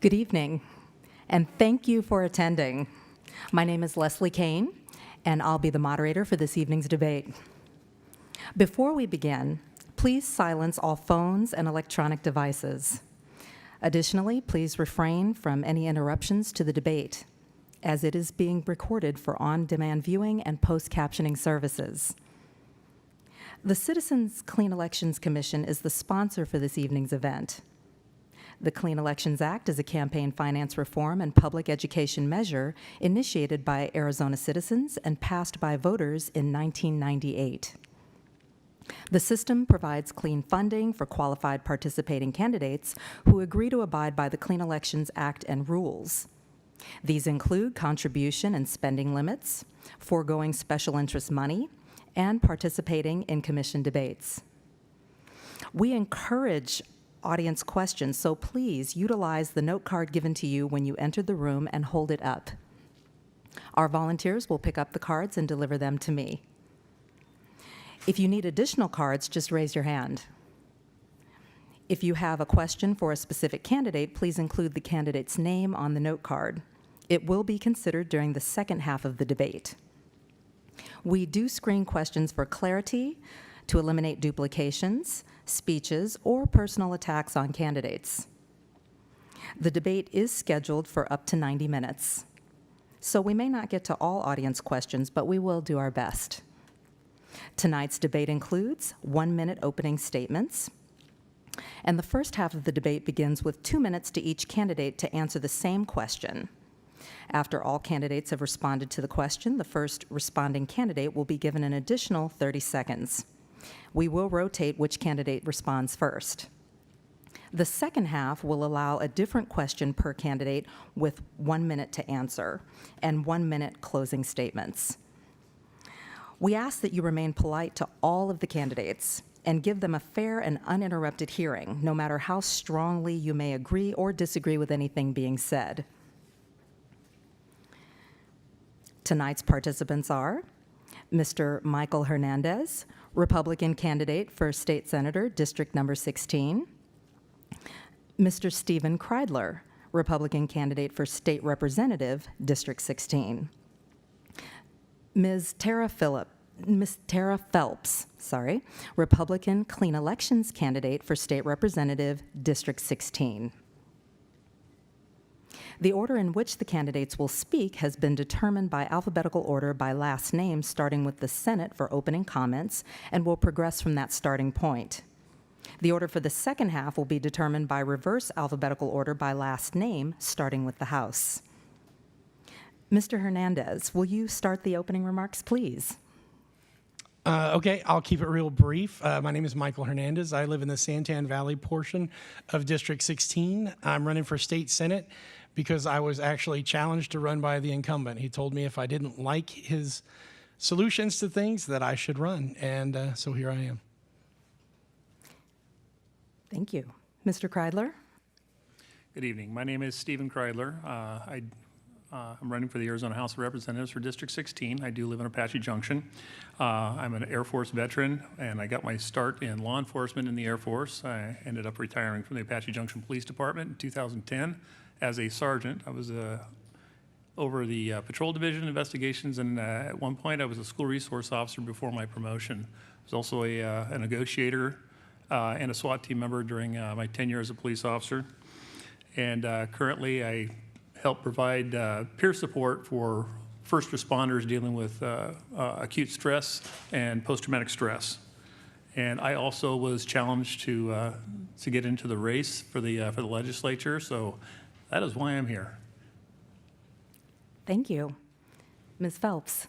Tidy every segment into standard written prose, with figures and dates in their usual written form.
Good evening, and thank you for attending. My name is Leslie Kane, and I'll be the moderator for this evening's debate. Before we begin, please silence all phones and electronic devices. Additionally, please refrain from any interruptions to the debate, as it is being recorded for on-demand viewing and post-captioning services. The Citizens Clean Elections Commission is the sponsor for this evening's event. The Clean Elections Act is a campaign finance reform and public education measure initiated by Arizona citizens and passed by voters in 1998. The system provides clean funding for qualified participating candidates who agree to abide by the Clean Elections Act and rules. These include contribution and spending limits, foregoing special interest money, and participating in commission debates. We encourage audience questions, so please utilize the note card given to you when you entered the room and hold it up. Our volunteers will pick up the cards and deliver them to me. If you need additional cards, just raise your hand. If you have a question for a specific candidate, please include the candidate's name on the note card. It will be considered during the second half of the debate. We do screen questions for clarity, to eliminate duplications, speeches, or personal attacks on candidates. The debate is scheduled for up to 90 minutes, so we may not get to all audience questions, but we will do our best. Tonight's debate includes 1-minute opening statements, and the first half of the debate begins with 2 minutes to each candidate to answer the same question. After all candidates have responded to the question, the first responding candidate will be given an additional 30 seconds. We will rotate which candidate responds first. The second half will allow a different question per candidate with 1 minute to answer and 1 minute closing statements. We ask that you remain polite to all of the candidates and give them a fair and uninterrupted hearing, no matter how strongly you may agree or disagree with anything being said. Tonight's participants are Mr. Michael Hernandez, Republican candidate for State Senator, District Number 16. Mr. Stephen Kreidler, Republican candidate for State Representative, District 16. Ms. Tara Phelps, Republican Clean Elections candidate for State Representative, District 16. The order in which the candidates will speak has been determined by alphabetical order by last name, starting with the Senate for opening comments, and will progress from that starting point. The order for the second half will be determined by reverse alphabetical order by last name, starting with the House. Mr. Hernandez, will you start the opening remarks, please? Okay, I'll keep it real brief. My name is Michael Hernandez. I live in the Santan Valley portion of District 16. I'm running for State Senate because I was actually challenged to run by the incumbent. He told me if I didn't like his solutions to things that I should run, and so here I am. Thank you. Mr. Kreidler? Good evening. My name is Stephen Kreidler. I'm running for the Arizona House of Representatives for District 16. I do live in Apache Junction. I'm an Air Force veteran, and I got my start in law enforcement in the Air Force. I ended up retiring from the Apache Junction Police Department in 2010 as a sergeant. I was over the Patrol Division investigations, and at one point I was a school resource officer before my promotion. I was also a negotiator and a SWAT team member during my tenure as a police officer. And currently I help provide peer support for first responders dealing with acute stress and post-traumatic stress. And I also was challenged to get into the race for the legislature, so that is why I'm here. Thank you. Ms. Phelps?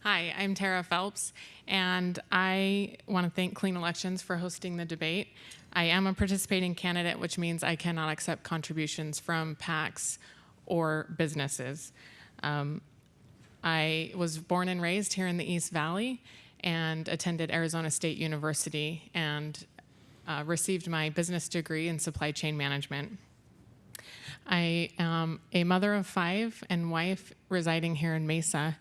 Hi, I'm Tara Phelps, and I want to thank Clean Elections for hosting the debate. I am a participating candidate, which means I cannot accept contributions from PACs or businesses. I was born and raised here in the East Valley and attended Arizona State University and received my business degree in supply chain management. I am a mother of 5 and wife residing here in Mesa,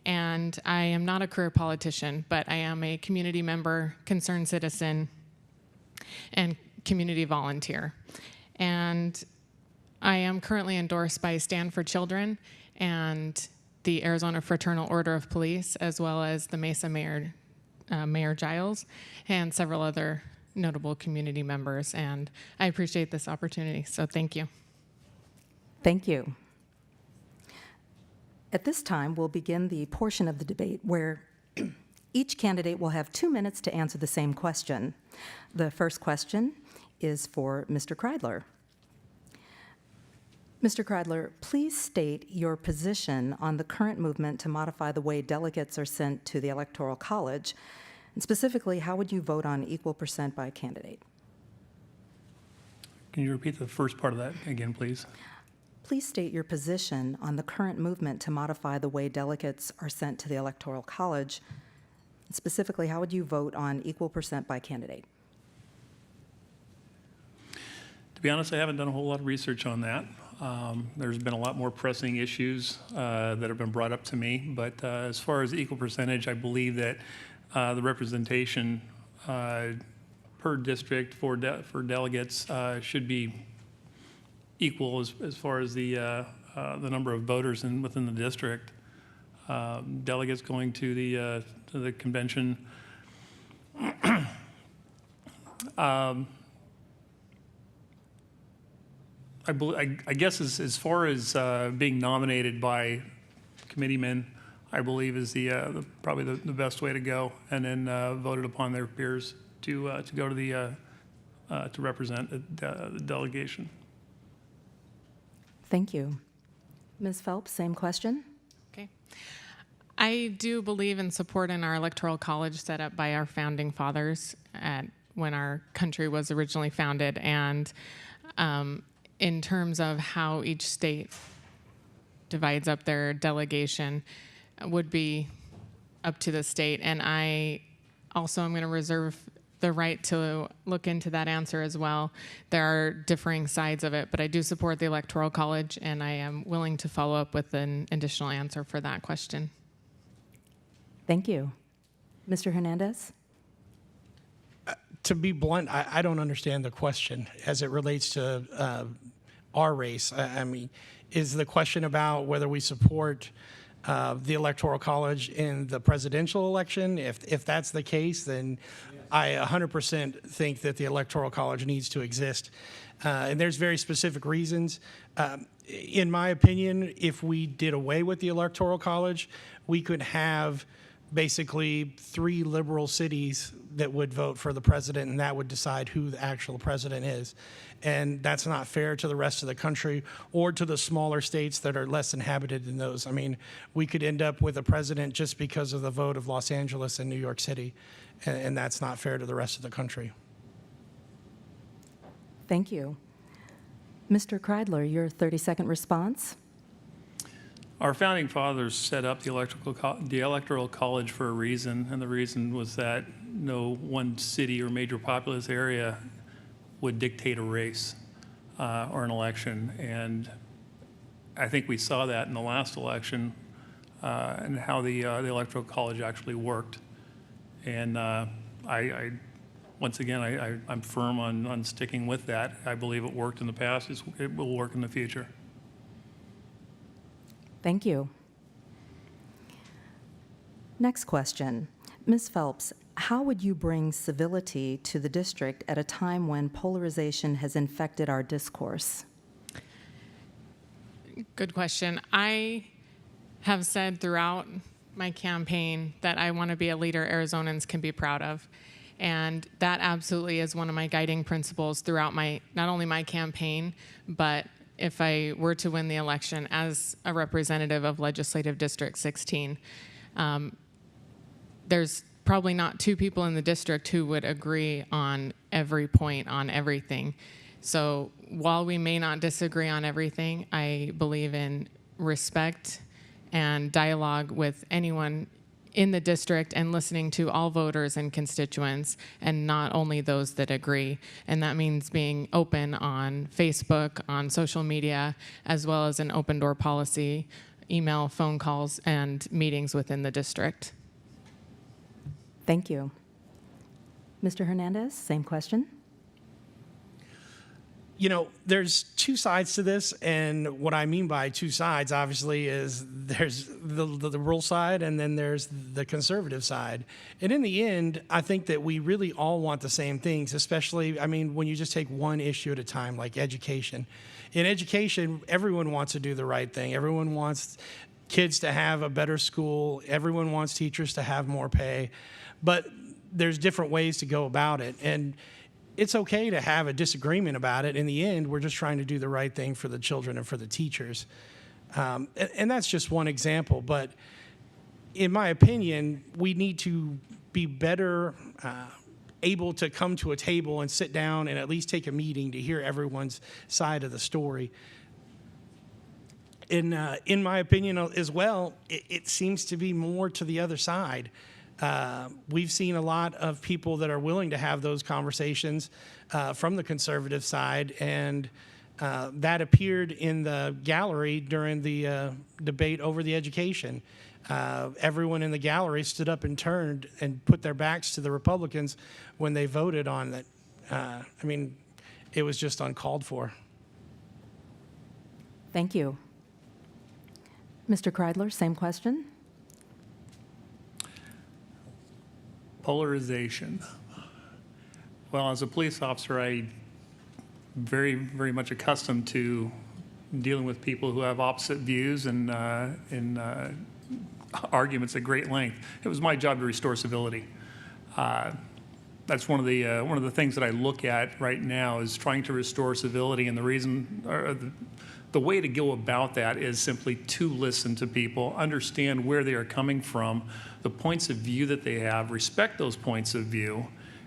and I am not a career politician, but I am a community member, concerned citizen, and community volunteer. And I am currently endorsed by Stand for Children and the Arizona Fraternal Order of Police, as well as the Mesa Mayor, Mayor Giles, and several other notable community members. And I appreciate this opportunity, so thank you. Thank you. At this time, we'll begin the portion of the debate where each candidate will have 2 minutes to answer the same question. The first question is for Mr. Kreidler. Mr. Kreidler, please state your position on the current movement to modify the way delegates are sent to the Electoral College. And specifically, how would you vote on equal percent by candidate? Can you repeat the first part of that again, please? Please state your position on the current movement to modify the way delegates are sent to the Electoral College. Specifically, how would you vote on equal percent by candidate? To be honest, I haven't done a whole lot of research on that. There's been a lot more pressing issues that have been brought up to me, but as far as equal percentage, I believe that the representation per district for delegates should be equal as far as the number of voters within the district. Delegates going to the convention. I guess as far as being nominated by committeemen, I believe is probably the best way to go, and then voted upon their peers to go to to represent the delegation. Thank you. Ms. Phelps, same question. Okay. I do believe in supporting our electoral college set up by our founding fathers when our country was originally founded, and in terms of how each state divides up their delegation would be up to the state. And I also am going to reserve the right to look into that answer as well. There are differing sides of it, but I do support the Electoral College, and I am willing to follow up with an additional answer for that question. Thank you. Mr. Hernandez? To be blunt, I don't understand the question as it relates to our race. I mean, is the question about whether we support the Electoral College in the presidential election? If that's the case, then I 100% think that the Electoral College needs to exist. And there's very specific reasons. In my opinion, if we did away with the Electoral College, we could have basically 3 liberal cities that would vote for the president, and that would decide who the actual president is. And that's not fair to the rest of the country or to the smaller states that are less inhabited than those. I mean, we could end up with a president just because of the vote of Los Angeles and New York City, and that's not fair to the rest of the country. Thank you. Mr. Kreidler, your 30-second response. Our founding fathers set up the Electoral College for a reason, and the reason was that no one city or major populous area would dictate a race or an election. And I think we saw that in the last election and how the Electoral College actually worked. And once again, I'm firm on sticking with that. I believe it worked in the past. It will work in the future. Thank you. Next question. Ms. Phelps, how would you bring civility to the district at a time when polarization has infected our discourse? Good question. I have said throughout my campaign that I want to be a leader Arizonans can be proud of. And that absolutely is one of my guiding principles throughout not only my campaign, but if I were to win the election as a representative of Legislative District 16. There's probably not 2 people in the district who would agree on every point on everything. So while we may not disagree on everything, I believe in respect and dialogue with anyone in the district and listening to all voters and constituents, and not only those that agree. And that means being open on Facebook, on social media, as well as an open door policy, email, phone calls, and meetings within the district. Thank you. Mr. Hernandez, same question. there's two sides to this, and what I mean by two sides, obviously, is there's the rural side, and then there's the conservative side. And in the end, I think that we really all want the same things, especially, when you just take one issue at a time, like education. In education, everyone wants to do the right thing. Everyone wants kids to have a better school. Everyone wants teachers to have more pay. But there's different ways to go about it. And it's okay to have a disagreement about it. In the end, we're just trying to do the right thing for the children and for the teachers. And that's just one example. But in my opinion, we need to be better able to come to a table and sit down and at least take a meeting to hear everyone's side of the story. In my opinion as well, it seems to be more to the other side. We've seen a lot of people that are willing to have those conversations from the conservative side, and that appeared in the gallery during the debate over the education. Everyone in the gallery stood up and turned and put their backs to the Republicans when they voted on that. It was just uncalled for. Thank you. Mr. Kreidler, same question. Polarization. Well, as a police officer, I very, very much accustomed to dealing with people who have opposite views and arguments at great length. It was my job to restore civility. That's one of the things that I look at right now is trying to restore civility, and the reason, or the way to go about that is simply to listen to people, understand where they are coming from, the points of view that they have, respect those points of view,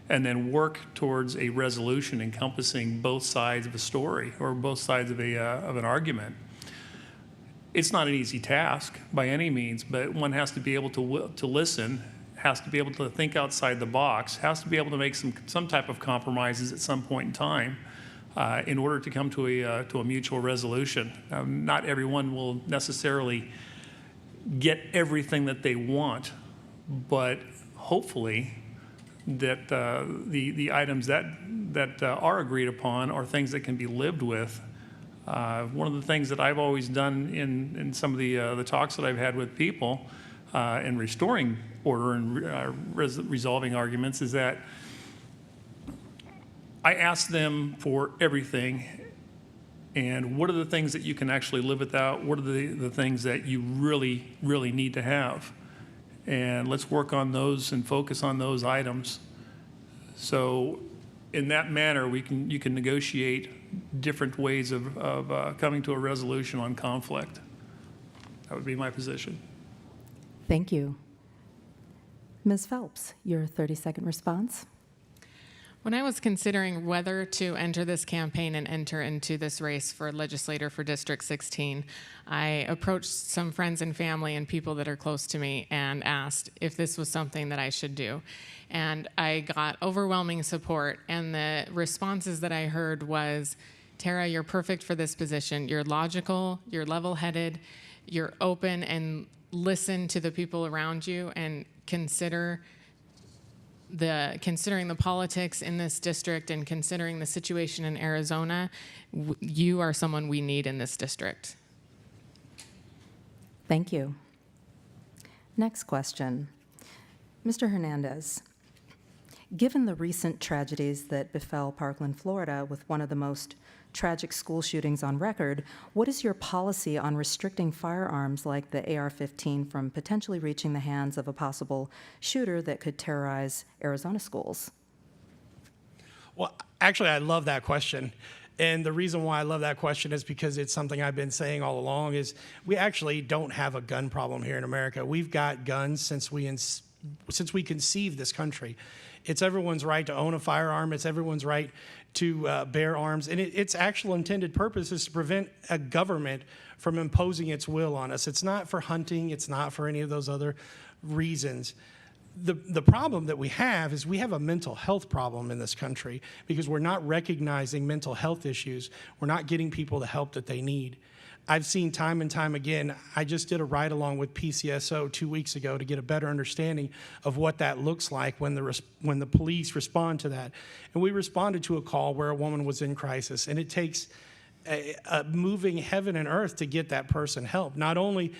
and then work towards a resolution encompassing both sides of a story or both sides of an argument. It's not an easy task by any means, but one has to be able to listen, has to be able to think outside the box, has to be able to make some type of compromises at some point in time in order to come to a mutual resolution. Not everyone will necessarily get everything that they want, but hopefully that the items that are agreed upon are things that can be lived with. One of the things that I've always done in some of the talks that I've had with people in restoring order and resolving arguments is that I ask them for everything, and what are the things that you can actually live without? What are the things that you really, really need to have? And let's work on those and focus on those items. So in that manner, you can negotiate different ways of coming to a resolution on conflict. That would be my position. Thank you. Ms. Phelps, your 30-second response. When I was considering whether to enter this campaign and enter into this race for legislator for District 16, I approached some friends and family and people that are close to me and asked if this was something that I should do. And I got overwhelming support, and the responses that I heard was, Tara, you're perfect for this position. You're logical, you're level-headed, you're open, and listen to the people around you and considering the politics in this district and considering the situation in Arizona, you are someone we need in this district. Thank you. Next question. Mr. Hernandez, given the recent tragedies that befell Parkland, Florida, with one of the most tragic school shootings on record, what is your policy on restricting firearms like the AR-15 from potentially reaching the hands of a possible shooter that could terrorize Arizona schools? Well, actually, I love that question. And the reason why I love that question is because it's something I've been saying all along is we actually don't have a gun problem here in America. We've got guns since we conceived this country. It's everyone's right to own a firearm. It's everyone's right to bear arms. And its actual intended purpose is to prevent a government from imposing its will on us. It's not for hunting. It's not for any of those other reasons. The problem that we have is we have a mental health problem in this country because we're not recognizing mental health issues. We're not getting people the help that they need. I've seen time and time again. I just did a ride along with PCSO 2 weeks ago to get a better understanding of what that looks like when the police respond to that. And we responded to a call where a woman was in crisis, and it takes a moving heaven and earth to get that person help. Not only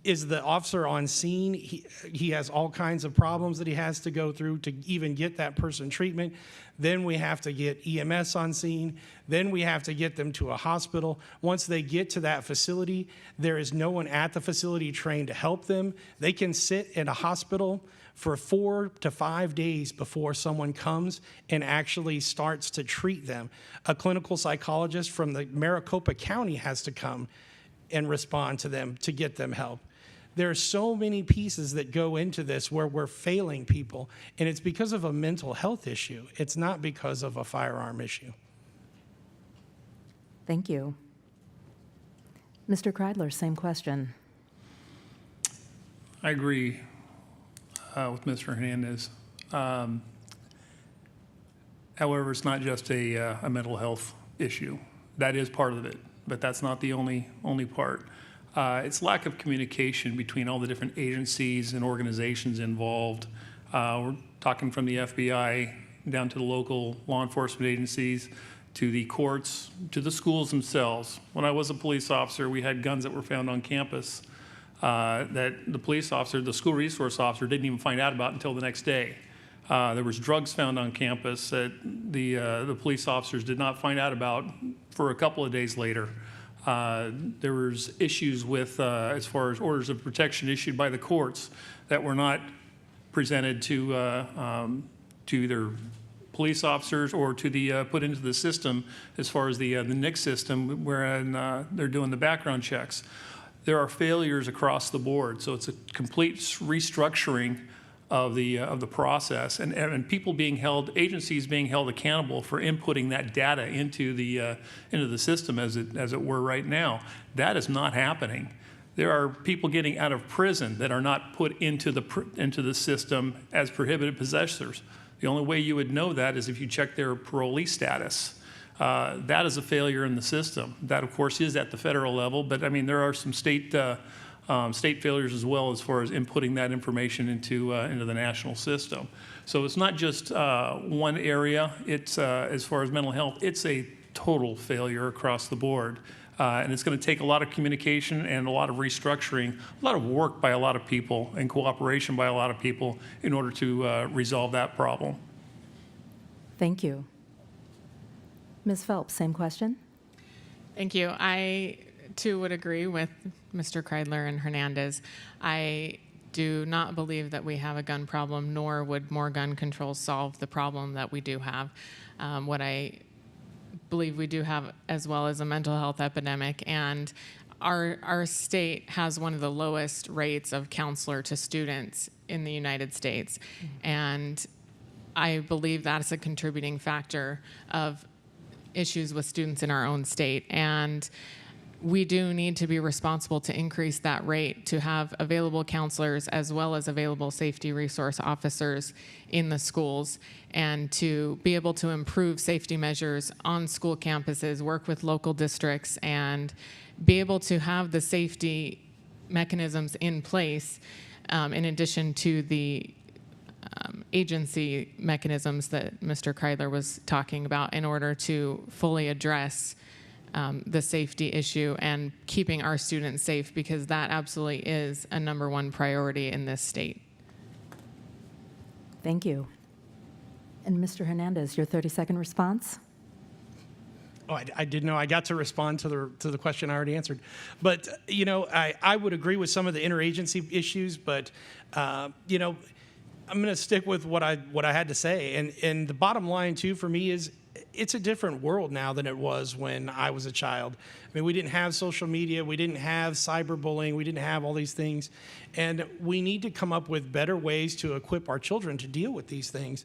is the officer on scene, he has all kinds of problems that he has to go through to even get that person treatment. Then we have to get EMS on scene. Then we have to get them to a hospital. Once they get to that facility, there is no one at the facility trained to help them. They can sit in a hospital for 4 to 5 days before someone comes and actually starts to treat them. A clinical psychologist from the Maricopa County has to come and respond to them to get them help. There are so many pieces that go into this where we're failing people, and it's because of a mental health issue. It's not because of a firearm issue. Thank you. Mr. Kreidler, same question. I agree with Mr. Hernandez. However, it's not just a mental health issue. That is part of it, but that's not the only part. It's lack of communication between all the different agencies and organizations involved. We're talking from the FBI down to the local law enforcement agencies, to the courts, to the schools themselves. When I was a police officer, we had guns that were found on campus that the police officer, the school resource officer, didn't even find out about until the next day. There was drugs found on campus that the police officers did not find out about for a couple of days later. There was issues with, as far as orders of protection issued by the courts that were not presented to either police officers or to the put into the system as far as the NICS system, wherein they're doing the background checks. There are failures across the board, so it's a complete restructuring of the process, and people being held, agencies being held accountable for inputting that data into the system as it were right now. That is not happening. There are people getting out of prison that are not put into the system as prohibited possessors. The only way you would know that is if you check their parolee status. That is a failure in the system. That, of course, is at the federal level, but I mean there are some state failures as well as far as inputting that information into the national system. So it's not just one area. It's as far as mental health, it's a total failure across the board. And it's going to take a lot of communication and a lot of restructuring, a lot of work by a lot of people and cooperation by a lot of people in order to resolve that problem. Thank you. Ms. Phelps, same question. Thank you. I, too, would agree with Mr. Kreidler and Hernandez. I do not believe that we have a gun problem, nor would more gun control solve the problem that we do have. What I believe we do have as well as a mental health epidemic, and our state has one of the lowest rates of counselor to students in the United States. And I believe that's a contributing factor of issues with students in our own state. And we do need to be responsible to increase that rate, to have available counselors as well as available safety resource officers in the schools, and to be able to improve safety measures on school campuses, work with local districts, and be able to have the safety mechanisms in place in addition to the agency mechanisms that Mr. Kreidler was talking about in order to fully address the safety issue and keeping our students safe, because that absolutely is a #1 priority in this state. Thank you. And Mr. Hernandez, your 30-second response? Oh, I didn't know I got to respond to the question I already answered. But, you know, I would agree with some of the interagency issues, but, you know, I'm going to stick with what I had to say. And the bottom line, too, for me is it's a different world now than it was when I was a child. I mean, we didn't have social media. We didn't have cyberbullying. We didn't have all these things. And we need to come up with better ways to equip our children to deal with these things.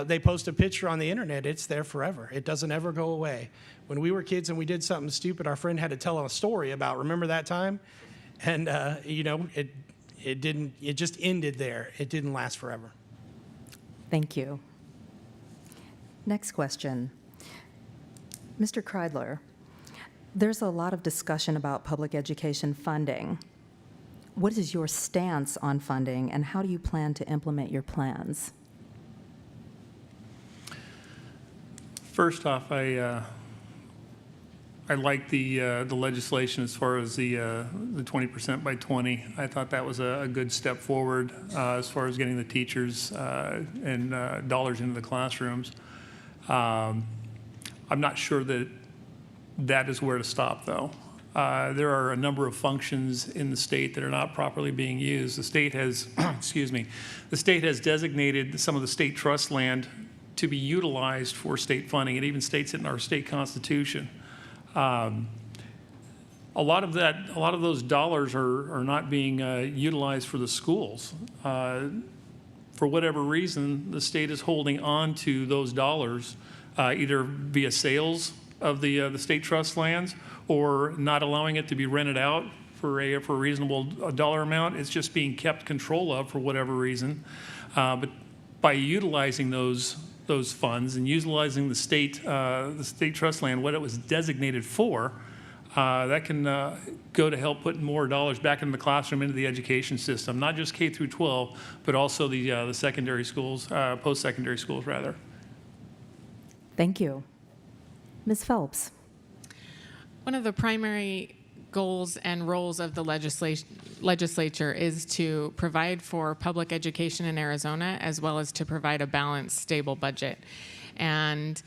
They post a picture on the internet. It's there forever. It doesn't ever go away. When we were kids and we did something stupid, our friend had to tell a story about, remember that time? And, you know, it just ended there. It didn't last forever. Thank you. Next question. Mr. Kreidler, There's a lot of discussion about public education funding. What is your stance on funding, and how do you plan to implement your plans? First off, I like the legislation as far as the 20% by 20. I thought that was a good step forward as far as getting the teachers and dollars into the classrooms. I'm not sure that is where to stop, though. There are a number of functions in the state that are not properly being used. The state has, excuse me, the state has designated some of the state trust land to be utilized for state funding. It even states it in our state constitution. A lot of those dollars are not being utilized for the schools. For whatever reason, the state is holding on to those dollars, either via sales of the state trust lands or not allowing it to be rented out for a reasonable dollar amount. It's just being kept control of for whatever reason. But by utilizing those funds and utilizing the state trust land, what it was designated for, that can go to help put more dollars back into the classroom, into the education system, not just K through 12, but also the secondary schools, post-secondary schools, rather. Thank you. Ms. Phelps. One of the primary goals and roles of the legislature is to provide for public education in Arizona, as well as to provide a balanced, stable budget. And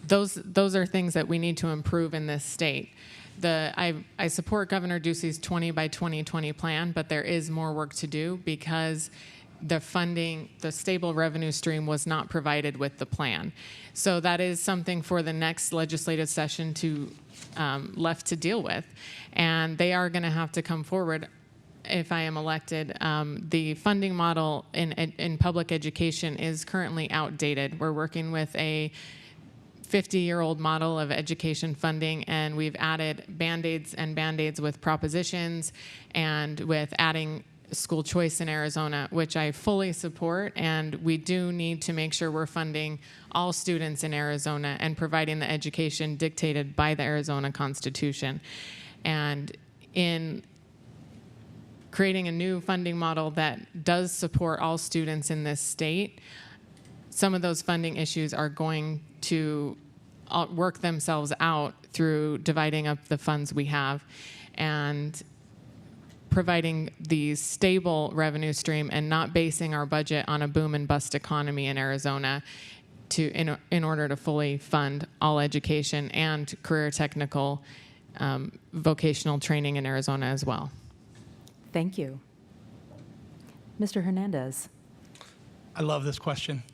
those are things that we need to improve in this state. I support Governor Ducey's 20 by 2020 plan, but there is more work to do because the funding, the stable revenue stream was not provided with the plan. So that is something for the next legislative session to left to deal with. And they are going to have to come forward if I am elected. The funding model in public education is currently outdated. We're working with a 50-year-old model of education funding, and we've added Band-Aids and Band-Aids with propositions and with adding school choice in Arizona, which I fully support, and we do need to make sure we're funding all students in Arizona and providing the education dictated by the Arizona Constitution. And in creating a new funding model that does support all students in this state, some of those funding issues are going to work themselves out through dividing up the funds we have and providing the stable revenue stream and not basing our budget on a boom and bust economy in Arizona in order to fully fund all education and career technical vocational training in Arizona as well. Thank you. Mr. Hernandez. I love this question.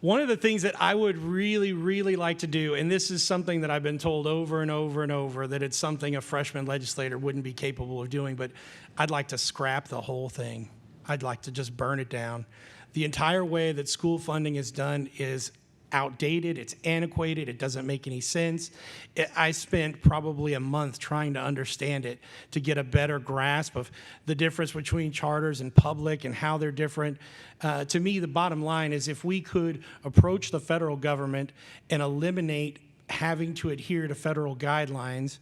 One of the things that I would really, really like to do, and this is something that I've been told over and over and over, that it's something a freshman legislator wouldn't be capable of doing, but I'd like to scrap the whole thing. I'd like to just burn it down. The entire way that school funding is done is outdated, it's antiquated, it doesn't make any sense. I spent probably a month trying to understand it to get a better grasp of the difference between charters and public and how they're different. To me, the bottom line is if we could approach the federal government and eliminate having to adhere to federal guidelines,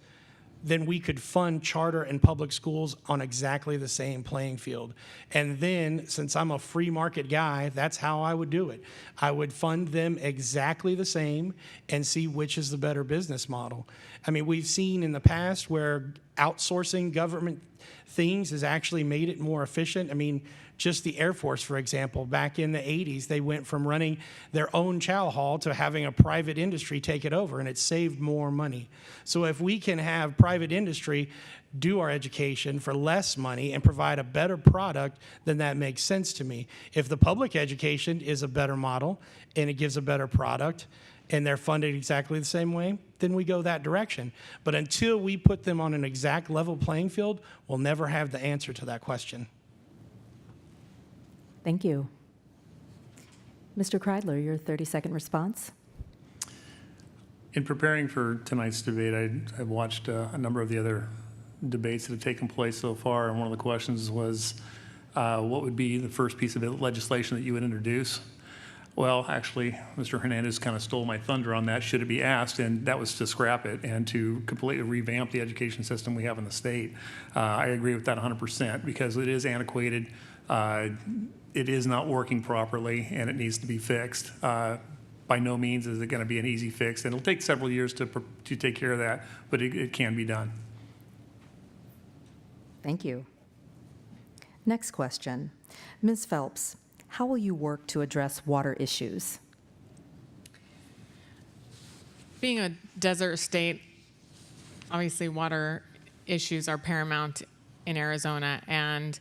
then we could fund charter and public schools on exactly the same playing field. And then, since I'm a free market guy, that's how I would do it. I would fund them exactly the same and see which is the better business model. I mean, we've seen in the past where outsourcing government things has actually made it more efficient. I mean, just the Air Force, for example, back in the 80s, they went from running their own chow hall to having a private industry take it over, and it saved more money. So if we can have private industry do our education for less money and provide a better product, then that makes sense to me. If the public education is a better model and it gives a better product and they're funded exactly the same way, then we go that direction. But until we put them on an exact level playing field, we'll never have the answer to that question. Thank you. Mr. Kreidler, your 30-second response. In preparing for tonight's debate, I've watched a number of the other debates that have taken place so far, and one of the questions was, what would be the first piece of legislation that you would introduce? Well, actually, Mr. Hernandez kind of stole my thunder on that, should it be asked, and that was to scrap it and to completely revamp the education system we have in the state. I agree with that 100% because it is antiquated. It is not working properly, and it needs to be fixed. By no means is it going to be an easy fix, and it'll take several years to take care of that, but it can be done. Thank you. Next question. Ms. Phelps, how will you work to address water issues? Being a desert state, obviously water issues are paramount in Arizona, and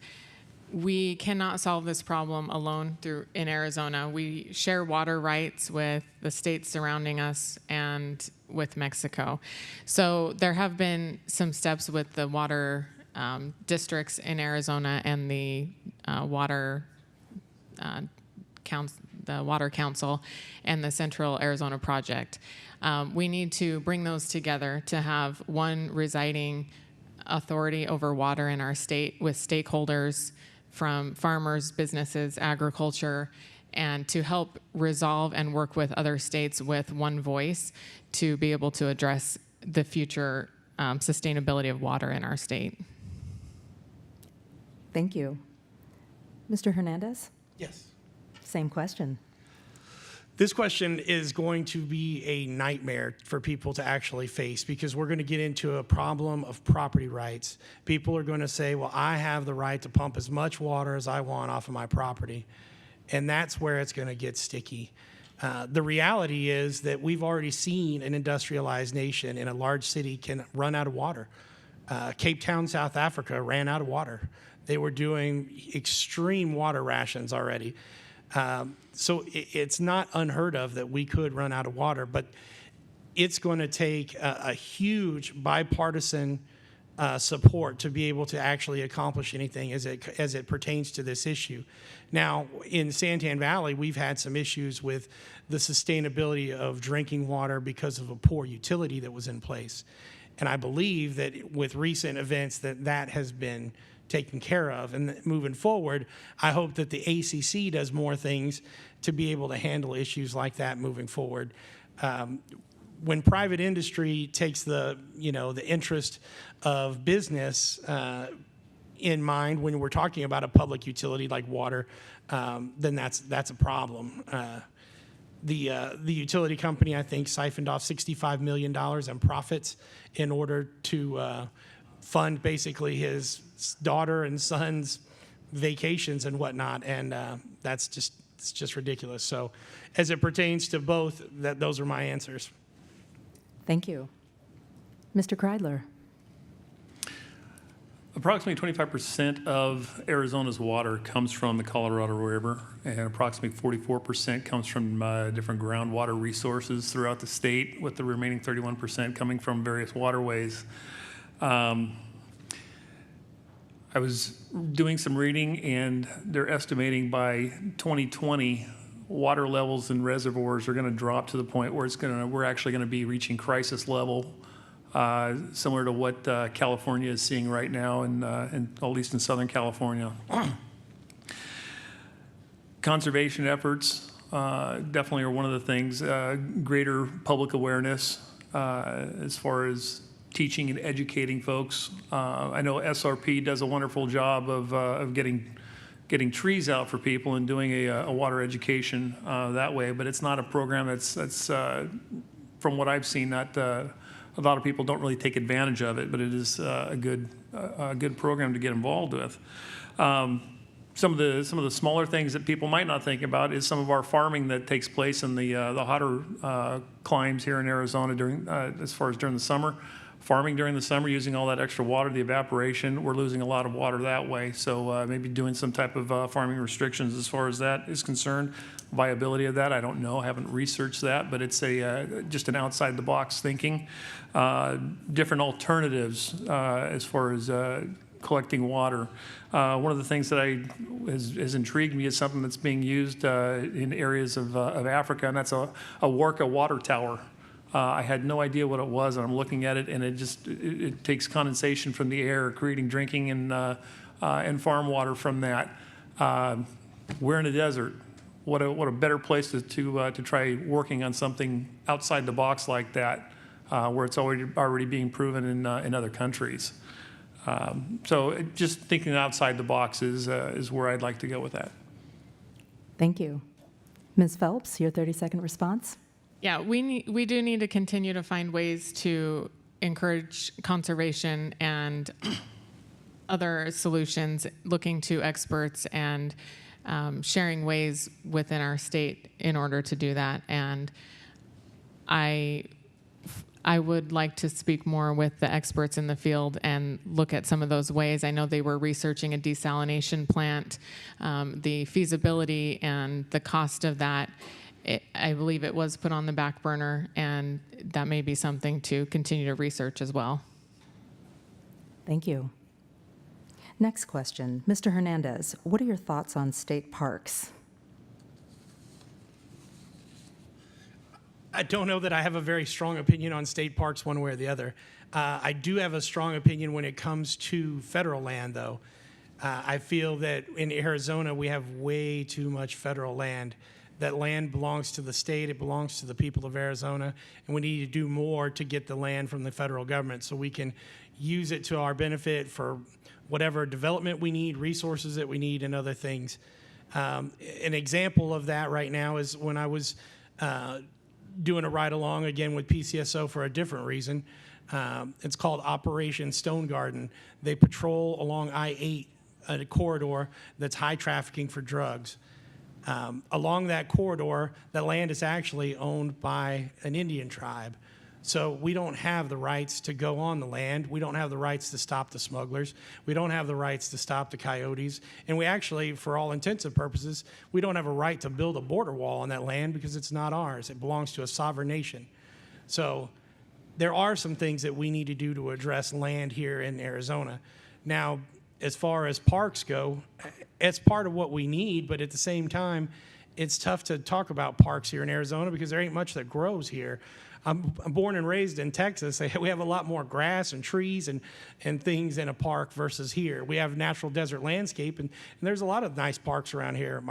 we cannot solve this problem alone in Arizona. We share water rights with the states surrounding us and with Mexico. So there have been some steps with the water districts in Arizona and the Water Council and the Central Arizona Project. We need to bring those together to have one residing authority over water in our state with stakeholders from farmers, businesses, agriculture, and to help resolve and work with other states with one voice to be able to address the future sustainability of water in our state. Thank you. Mr. Hernandez, Yes. same question. This question is going to be a nightmare for people to actually face because we're going to get into a problem of property rights. People are going to say, well, I have the right to pump as much water as I want off of my property. And that's where it's going to get sticky. The reality is that we've already seen an industrialized nation in a large city can run out of water. Cape Town, South Africa ran out of water. They were doing extreme water rations already. So it's not unheard of that we could run out of water, but it's going to take a huge bipartisan support to be able to actually accomplish anything as it pertains to this issue. Now, in Santan Valley, we've had some issues with the sustainability of drinking water because of a poor utility that was in place. And I believe that with recent events that has been taken care of. And moving forward, I hope that the ACC does more things to be able to handle issues like that moving forward. When private industry takes the interest of business in mind when we're talking about a public utility like water, then that's a problem. The utility company, I think, siphoned off $65 million in profits in order to fund basically his daughter and son's vacations and whatnot, and it's just ridiculous. So, as it pertains to both, those are my answers. Thank you. Mr. Kreidler. Approximately 25% of Arizona's water comes from the Colorado River, and approximately 44% comes from different groundwater resources throughout the state, with the remaining 31% coming from various waterways. I was doing some reading, and they're estimating by 2020, water levels in reservoirs are going to drop to the point where we're actually going to be reaching crisis level, similar to what California is seeing right now, and at least in Southern California. Conservation efforts definitely are one of the things. Greater public awareness as far as teaching and educating folks. I know SRP does a wonderful job of getting trees out for people and doing a water education that way, but it's not a program that's from what I've seen, not a lot of people don't really take advantage of it, but it is a good program to get involved with. Some of the smaller things that people might not think about is some of our farming that takes place in the hotter climes here in Arizona during as far as during the summer. Farming during the summer, using all that extra water, the evaporation, we're losing a lot of water that way. So maybe doing some type of farming restrictions as far as that is concerned. Viability of that, I don't know. I haven't researched that, but it's just an outside the box thinking. Different alternatives as far as collecting water. One of the things that has intrigued me is something that's being used in areas of Africa, and that's a Warka water tower. I had no idea what it was, and I'm looking at it, and it takes condensation from the air, creating drinking and farm water from that. We're in a desert. what a better place to try working on something outside the box like that, where it's already being proven in other countries. So just thinking outside the box is where I'd like to go with that. Thank you. Ms. Phelps, your 30-second response. Yeah, we do need to continue to find ways to encourage conservation and other solutions, looking to experts and sharing ways within our state in order to do that. And I would like to speak more with the experts in the field and look at some of those ways. I know they were researching a desalination plant, the feasibility and the cost of that. I believe it was put on the back burner, and that may be something to continue to research as well. Thank you. Next question. Mr. Hernandez, what are your thoughts on state parks? I don't know that I have a very strong opinion on state parks one way or the other. I do have a strong opinion when it comes to federal land, though. I feel that in Arizona, we have way too much federal land. That land belongs to the state, it belongs to the people of Arizona, and we need to do more to get the land from the federal government so we can use it to our benefit for whatever development we need, resources that we need, and other things. An example of that right now is when I was doing a ride-along, again, with PCSO for a different reason. It's called Operation Stone Garden. They patrol along I-8, a corridor that's high trafficking for drugs. Along that corridor, the land is actually owned by an Indian tribe. So we don't have the rights to go on the land. We don't have the rights to stop the smugglers. We don't have the rights to stop the coyotes. And we actually, for all intents and purposes, we don't have a right to build a border wall on that land because it's not ours. It belongs to a sovereign nation. So there are some things that we need to do to address land here in Arizona. Now, as far as parks go, it's part of what we need, but at the same time, it's tough to talk about parks here in Arizona because there ain't much that grows here. I'm born and raised in Texas. We have a lot more grass and trees and things in a park versus here. We have natural desert landscape, and there's a lot of nice parks around here.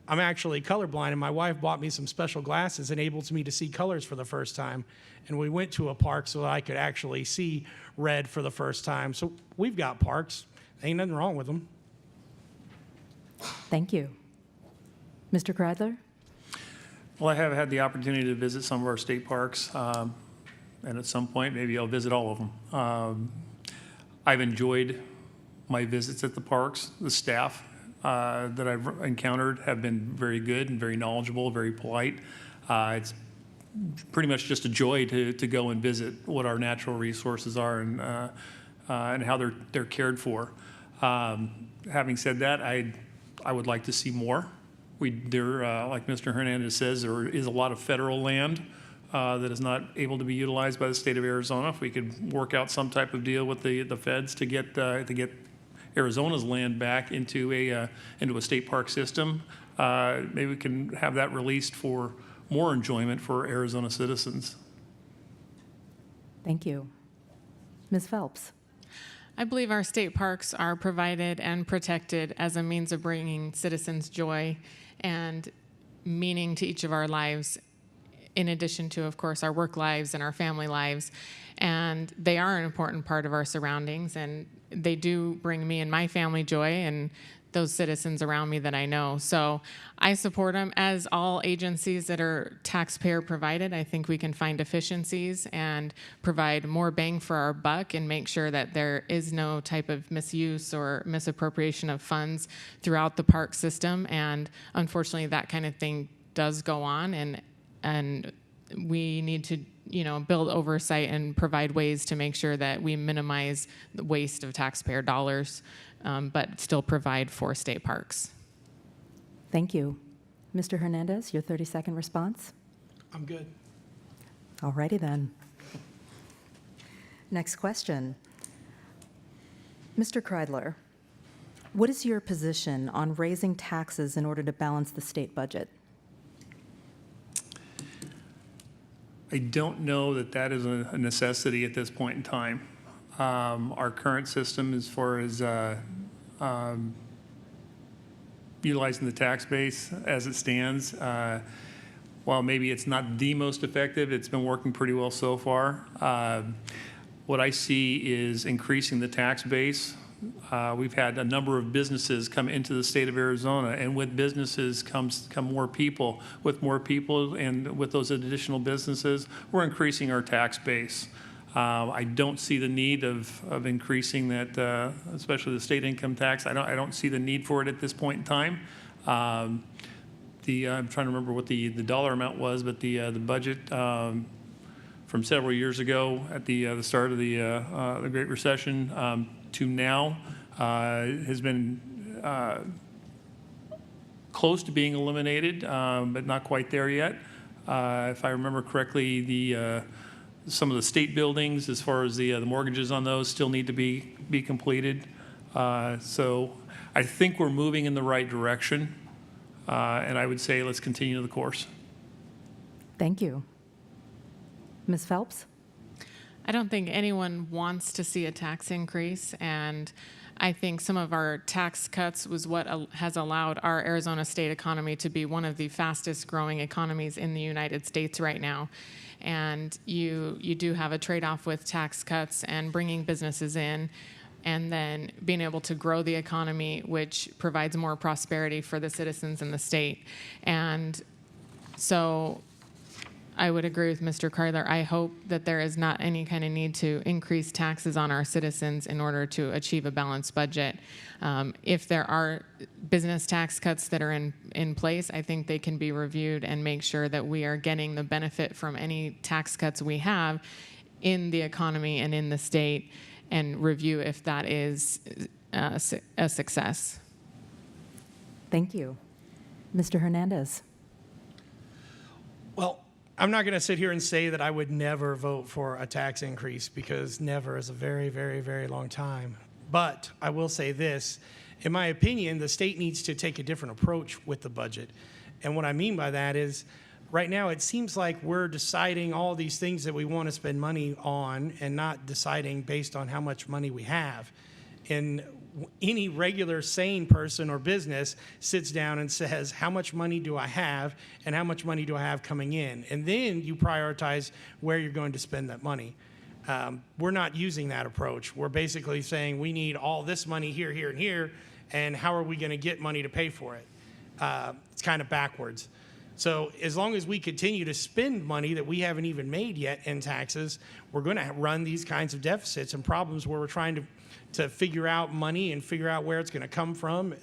I'm actually colorblind, and my wife bought me some special glasses that enables me to see colors for the first time. And we went to a park so that I could actually see red for the first time. So we've got parks. Ain't nothing wrong with them. Thank you. Mr. Kreidler? Well, I have had the opportunity to visit some of our state parks, and at some point, maybe I'll visit all of them. I've enjoyed my visits at the parks. The staff that I've encountered have been very good and very knowledgeable, very polite. It's pretty much just a joy to go and visit what our natural resources are and how they're cared for. Having said that, I would like to see more. Like Mr. Hernandez says, there is a lot of federal land that is not able to be utilized by the state of Arizona. If we could work out some type of deal with the feds to get Arizona's land back into a state park system, maybe we can have that released for more enjoyment for Arizona citizens. Thank you. Ms. Phelps? I believe our state parks are provided and protected as a means of bringing citizens joy and meaning to each of our lives, in addition to, of course, our work lives and our family lives. And they are an important part of our surroundings, and they do bring me and my family joy and those citizens around me that I know. So I support them. As all agencies that are taxpayer provided, I think we can find efficiencies and provide more bang for our buck and make sure that there is no type of misuse or misappropriation of funds throughout the park system. And unfortunately, that kind of thing does go on, and we need to build oversight and provide ways to make sure that we minimize the waste of taxpayer dollars, but still provide for state parks. Thank you. Mr. Hernandez, your 30-second response? I'm good. All righty then. Next question. Mr. Kreidler, what is your position on raising taxes in order to balance the state budget? I don't know that is a necessity at this point in time. Our current system, as far as utilizing the tax base as it stands. While maybe it's not the most effective, it's been working pretty well so far. What I see is increasing the tax base. We've had a number of businesses come into the state of Arizona, and with businesses come more people. With more people and with those additional businesses, we're increasing our tax base. I don't see the need of increasing that, especially the state income tax. I don't see the need for it at this point in time. I'm trying to remember what the dollar amount was, but the budget from several years ago at the start of the Great Recession to now has been close to being eliminated, but not quite there yet. If I remember correctly, some of the state buildings, as far as the mortgages on those, still need to be completed. So I think we're moving in the right direction, and I would say let's continue the course. Thank you. Ms. Phelps? I don't think anyone wants to see a tax increase, and I think some of our tax cuts was what has allowed our Arizona state economy to be one of the fastest growing economies in the United States right now. And you do have a trade-off with tax cuts and bringing businesses in, and then being able to grow the economy, which provides more prosperity for the citizens in the state. And so I would agree with Mr. Kreidler. I hope that there is not any kind of need to increase taxes on our citizens in order to achieve a balanced budget. If there are business tax cuts that are in place, I think they can be reviewed and make sure that we are getting the benefit from any tax cuts we have in the economy and in the state, and review if that is a success. Thank you. Mr. Hernandez? Well, I'm not going to sit here and say that I would never vote for a tax increase, because never is a very, very, very long time. But I will say this. In my opinion, the state needs to take a different approach with the budget. And what I mean by that is, right now it seems like we're deciding all these things that we want to spend money on and not deciding based on how much money we have. And any regular sane person or business sits down and says, how much money do I have and how much money do I have coming in? And then you prioritize where you're going to spend that money. We're not using that approach. We're basically saying we need all this money here, here, and here, and how are we going to get money to pay for it? It's kind of backwards. So as long as we continue to spend money that we haven't even made yet in taxes, we're going to run these kinds of deficits and problems where we're trying to figure out money and figure out where it's going to come from.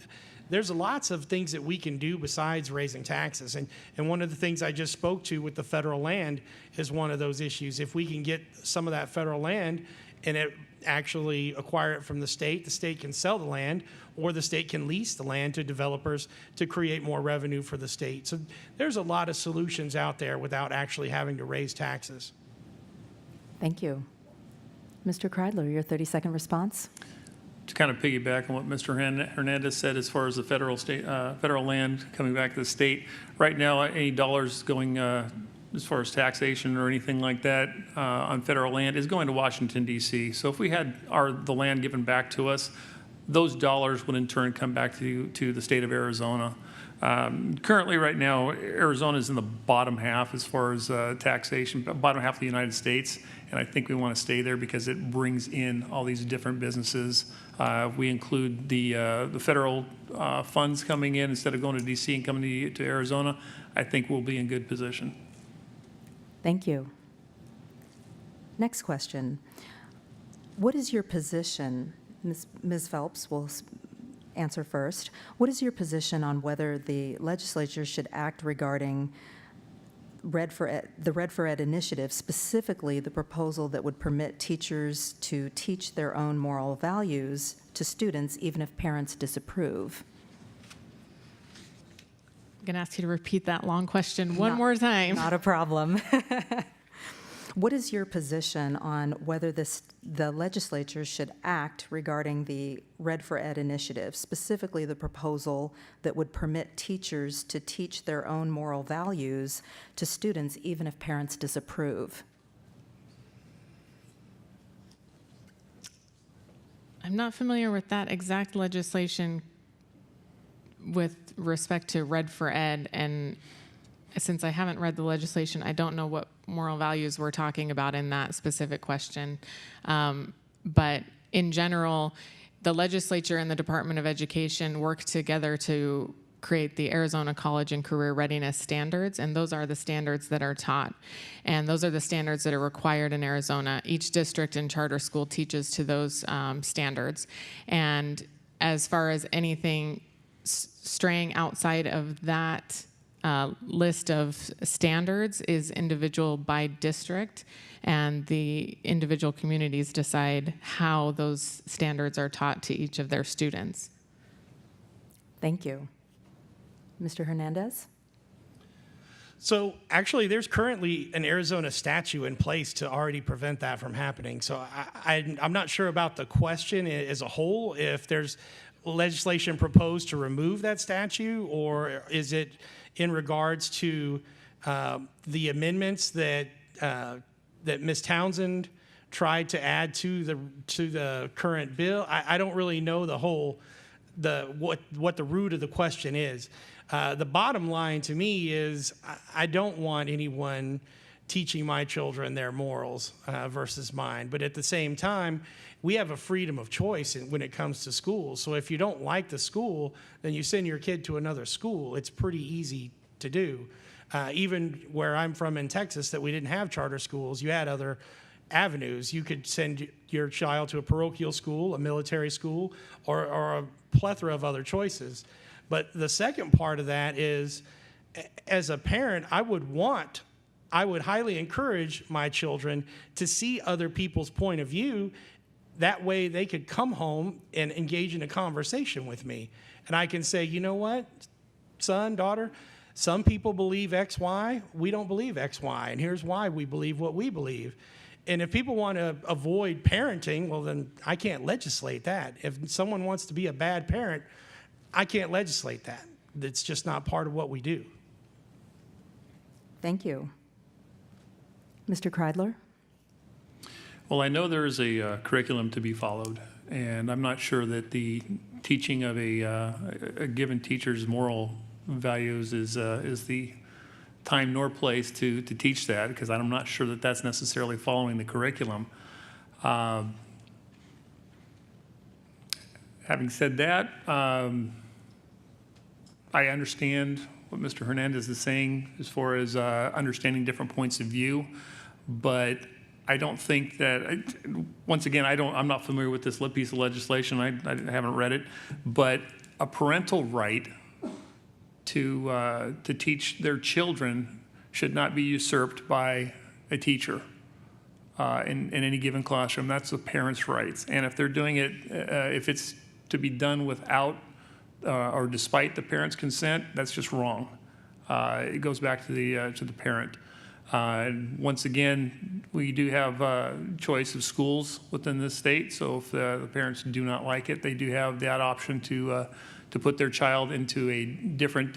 There's lots of things that we can do besides raising taxes. And one of the things I just spoke to with the federal land is one of those issues. If we can get some of that federal land and actually acquire it from the state can sell the land, or the state can lease the land to developers to create more revenue for the state. So there's a lot of solutions out there without actually having to raise taxes. Thank you. Mr. Kreidler, your 30-second response? To kind of piggyback on what Mr. Hernandez said as far as the federal land coming back to the state, right now any dollars going as far as taxation or anything like that on federal land is going to Washington, D.C. So if we had the land given back to us, those dollars would in turn come back to the state of Arizona. Currently, right now, Arizona is in the bottom half as far as taxation, bottom half of the United States, and I think we want to stay there because it brings in all these different businesses. If we include the federal funds coming in instead of going to D.C. and coming to Arizona, I think we'll be in good position. Thank you. Next question. What is your position, Ms. Phelps will answer first. What is your position on whether the legislature should act regarding the Red for Ed initiative, specifically the proposal that would permit teachers to teach their own moral values to students even if parents disapprove? I'm going to ask you to repeat that long question one more time. Not a problem. What is your position on whether the legislature should act regarding the Red for Ed initiative, specifically the proposal that would permit teachers to teach their own moral values to students even if parents disapprove? I'm not familiar with that exact legislation. with respect to Red for Ed, and since I haven't read the legislation, I don't know what moral values we're talking about in that specific question. But in general, the legislature and the Department of Education work together to create the Arizona College and Career Readiness Standards, and those are the standards that are taught. And those are the standards that are required in Arizona. Each district and charter school teaches to those standards. And as far as anything straying outside of that list of standards is individual by district, and the individual communities decide how those standards are taught to each of their students. Thank you. Mr. Hernandez? So actually, there's currently an Arizona statute in place to already prevent that from happening. So I'm not sure about the question as a whole, if there's legislation proposed to remove that statute, or is it in regards to the amendments that that Ms. Townsend tried to add to the current bill? I don't really know what the root of the question is. The bottom line to me is I don't want anyone teaching my children their morals versus mine. But at the same time, we have a freedom of choice when it comes to schools. So if you don't like the school, then you send your kid to another school. It's pretty easy to do. Even where I'm from in Texas, that we didn't have charter schools, you had other avenues. You could send your child to a parochial school, a military school, or a plethora of other choices. But the second part of that is, as a parent, I would highly encourage my children to see other people's point of view. That way they could come home and engage in a conversation with me. And I can say, you know what, son, daughter, some people believe X, Y. We don't believe X, Y. And here's why we believe what we believe. And if people want to avoid parenting, well, then I can't legislate that. If someone wants to be a bad parent, I can't legislate that. It's just not part of what we do. Thank you. Mr. Kreidler? Well, I know there is a curriculum to be followed, and I'm not sure that the teaching of a given teacher's moral values is the time nor place to teach that, because I'm not sure that that's necessarily following the curriculum. Having said that, I understand what Mr. Hernandez is saying as far as understanding different points of view, but I don't think that, once again, I'm not familiar with this piece of legislation. I haven't read it, but a parental right to teach their children should not be usurped by a teacher in any given classroom. That's the parents' rights. And if they're doing it, if it's to be done without or despite the parent's consent, that's just wrong. It goes back to the parent. Once again, we do have choice of schools within the state. So if the parents do not like it, they do have that option to put their child into a different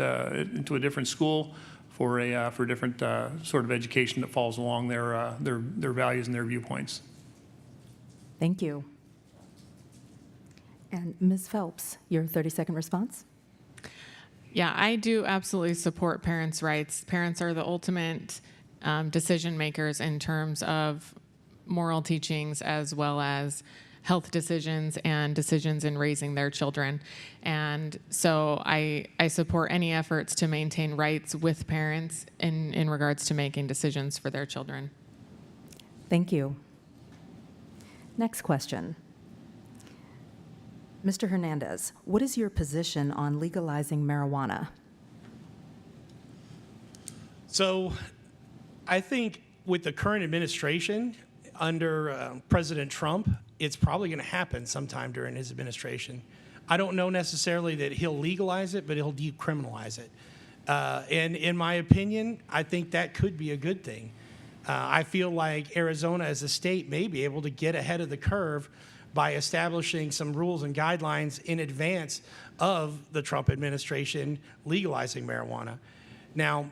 school for a different sort of education that falls along their values and their viewpoints. Thank you. And Ms. Phelps, your 30-second response? Yeah, I do absolutely support parents' rights. Parents are the ultimate decision makers in terms of moral teachings, as well as health decisions and decisions in raising their children. And so I support any efforts to maintain rights with parents in regards to making decisions for their children. Thank you. Next question. Mr. Hernandez, what is your position on legalizing marijuana? So I think with the current administration under President Trump, it's probably going to happen sometime during his administration. I don't know necessarily that he'll legalize it, but he'll decriminalize it. And in my opinion, I think that could be a good thing. I feel like Arizona as a state may be able to get ahead of the curve by establishing some rules and guidelines in advance of the Trump administration legalizing marijuana. Now,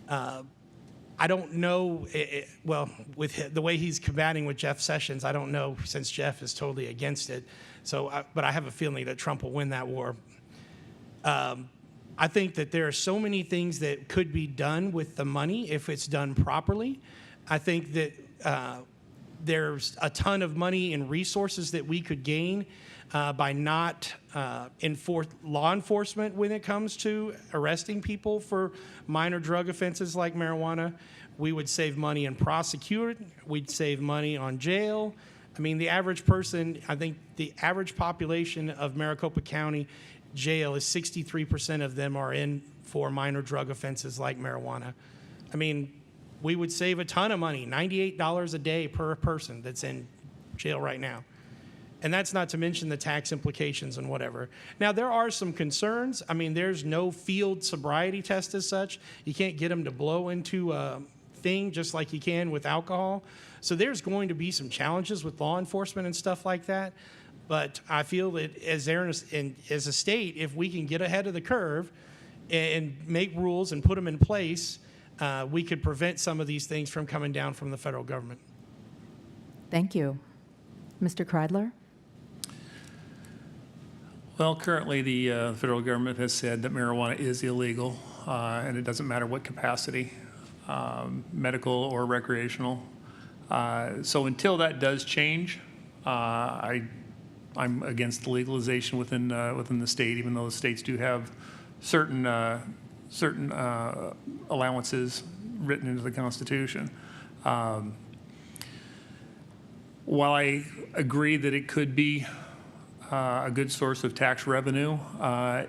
I don't know, well, with the way he's combating with Jeff Sessions, I don't know, since Jeff is totally against it. So, but I have a feeling that Trump will win that war. I think that there are so many things that could be done with the money if it's done properly. I think that there's a ton of money and resources that we could gain by not enforce law enforcement when it comes to arresting people for minor drug offenses like marijuana. We would save money in prosecuting. We'd save money on jail. I mean, the average person, I think the average population of Maricopa County jail is 63% of them are in for minor drug offenses like marijuana. I mean, we would save a ton of money, $98 a day per person that's in jail right now. And that's not to mention the tax implications and whatever. Now, there are some concerns. I mean, there's no field sobriety test as such. You can't get them to blow into a thing just like you can with alcohol. So there's going to be some challenges with law enforcement and stuff like that. But I feel that as a state, if we can get ahead of the curve and make rules and put them in place, we could prevent some of these things from coming down from the federal government. Thank you. Mr. Kreidler? Well, currently the federal government has said that marijuana is illegal, and it doesn't matter what capacity, medical or recreational. So until that does change, I'm against the legalization within the state, even though the states do have certain allowances written into the Constitution. While I agree that it could be a good source of tax revenue,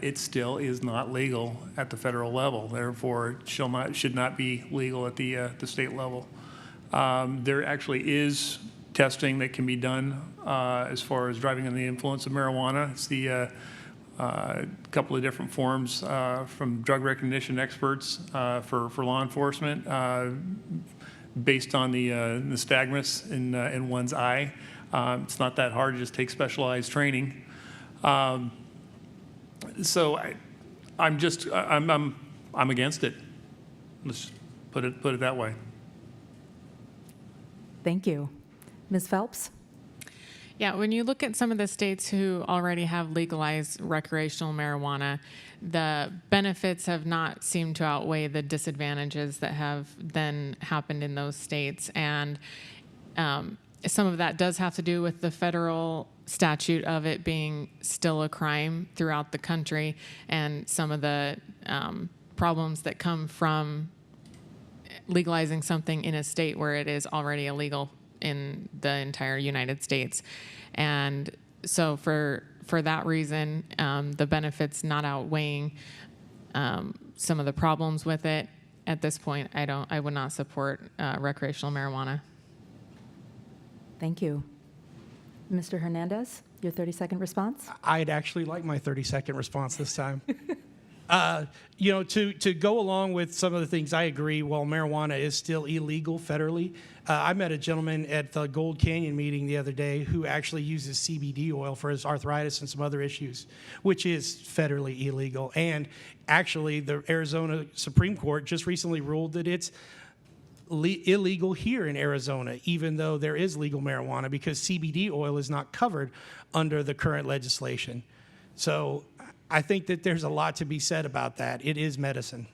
it still is not legal at the federal level. Therefore, it should not be legal at the state level. There actually is testing that can be done as far as driving under the influence of marijuana. It's the couple of different forms from drug recognition experts for law enforcement based on the nystagmus in one's eye. It's not that hard to just take specialized training. So I'm against it. Let's put it that way. Thank you. Ms. Phelps? Yeah, when you look at some of the states who already have legalized recreational marijuana, the benefits have not seemed to outweigh the disadvantages that have then happened in those states. And some of that does have to do with the federal statute of it being still a crime throughout the country, and some of the problems that come from legalizing something in a state where it is already illegal in the entire United States. And so for that reason, the benefits not outweighing some of the problems with it, at this point, I would not support recreational marijuana. Thank you. Mr. Hernandez, your 30-second response? I'd actually like my 30-second response this time. To go along with some of the things, I agree, while marijuana is still illegal federally, I met a gentleman at the Gold Canyon meeting the other day who actually uses CBD oil for his arthritis and some other issues, which is federally illegal. And actually, the Arizona Supreme Court just recently ruled that it's illegal here in Arizona, even though there is legal marijuana, because CBD oil is not covered under the current legislation. So I think that there's a lot to be said about that. It is medicine.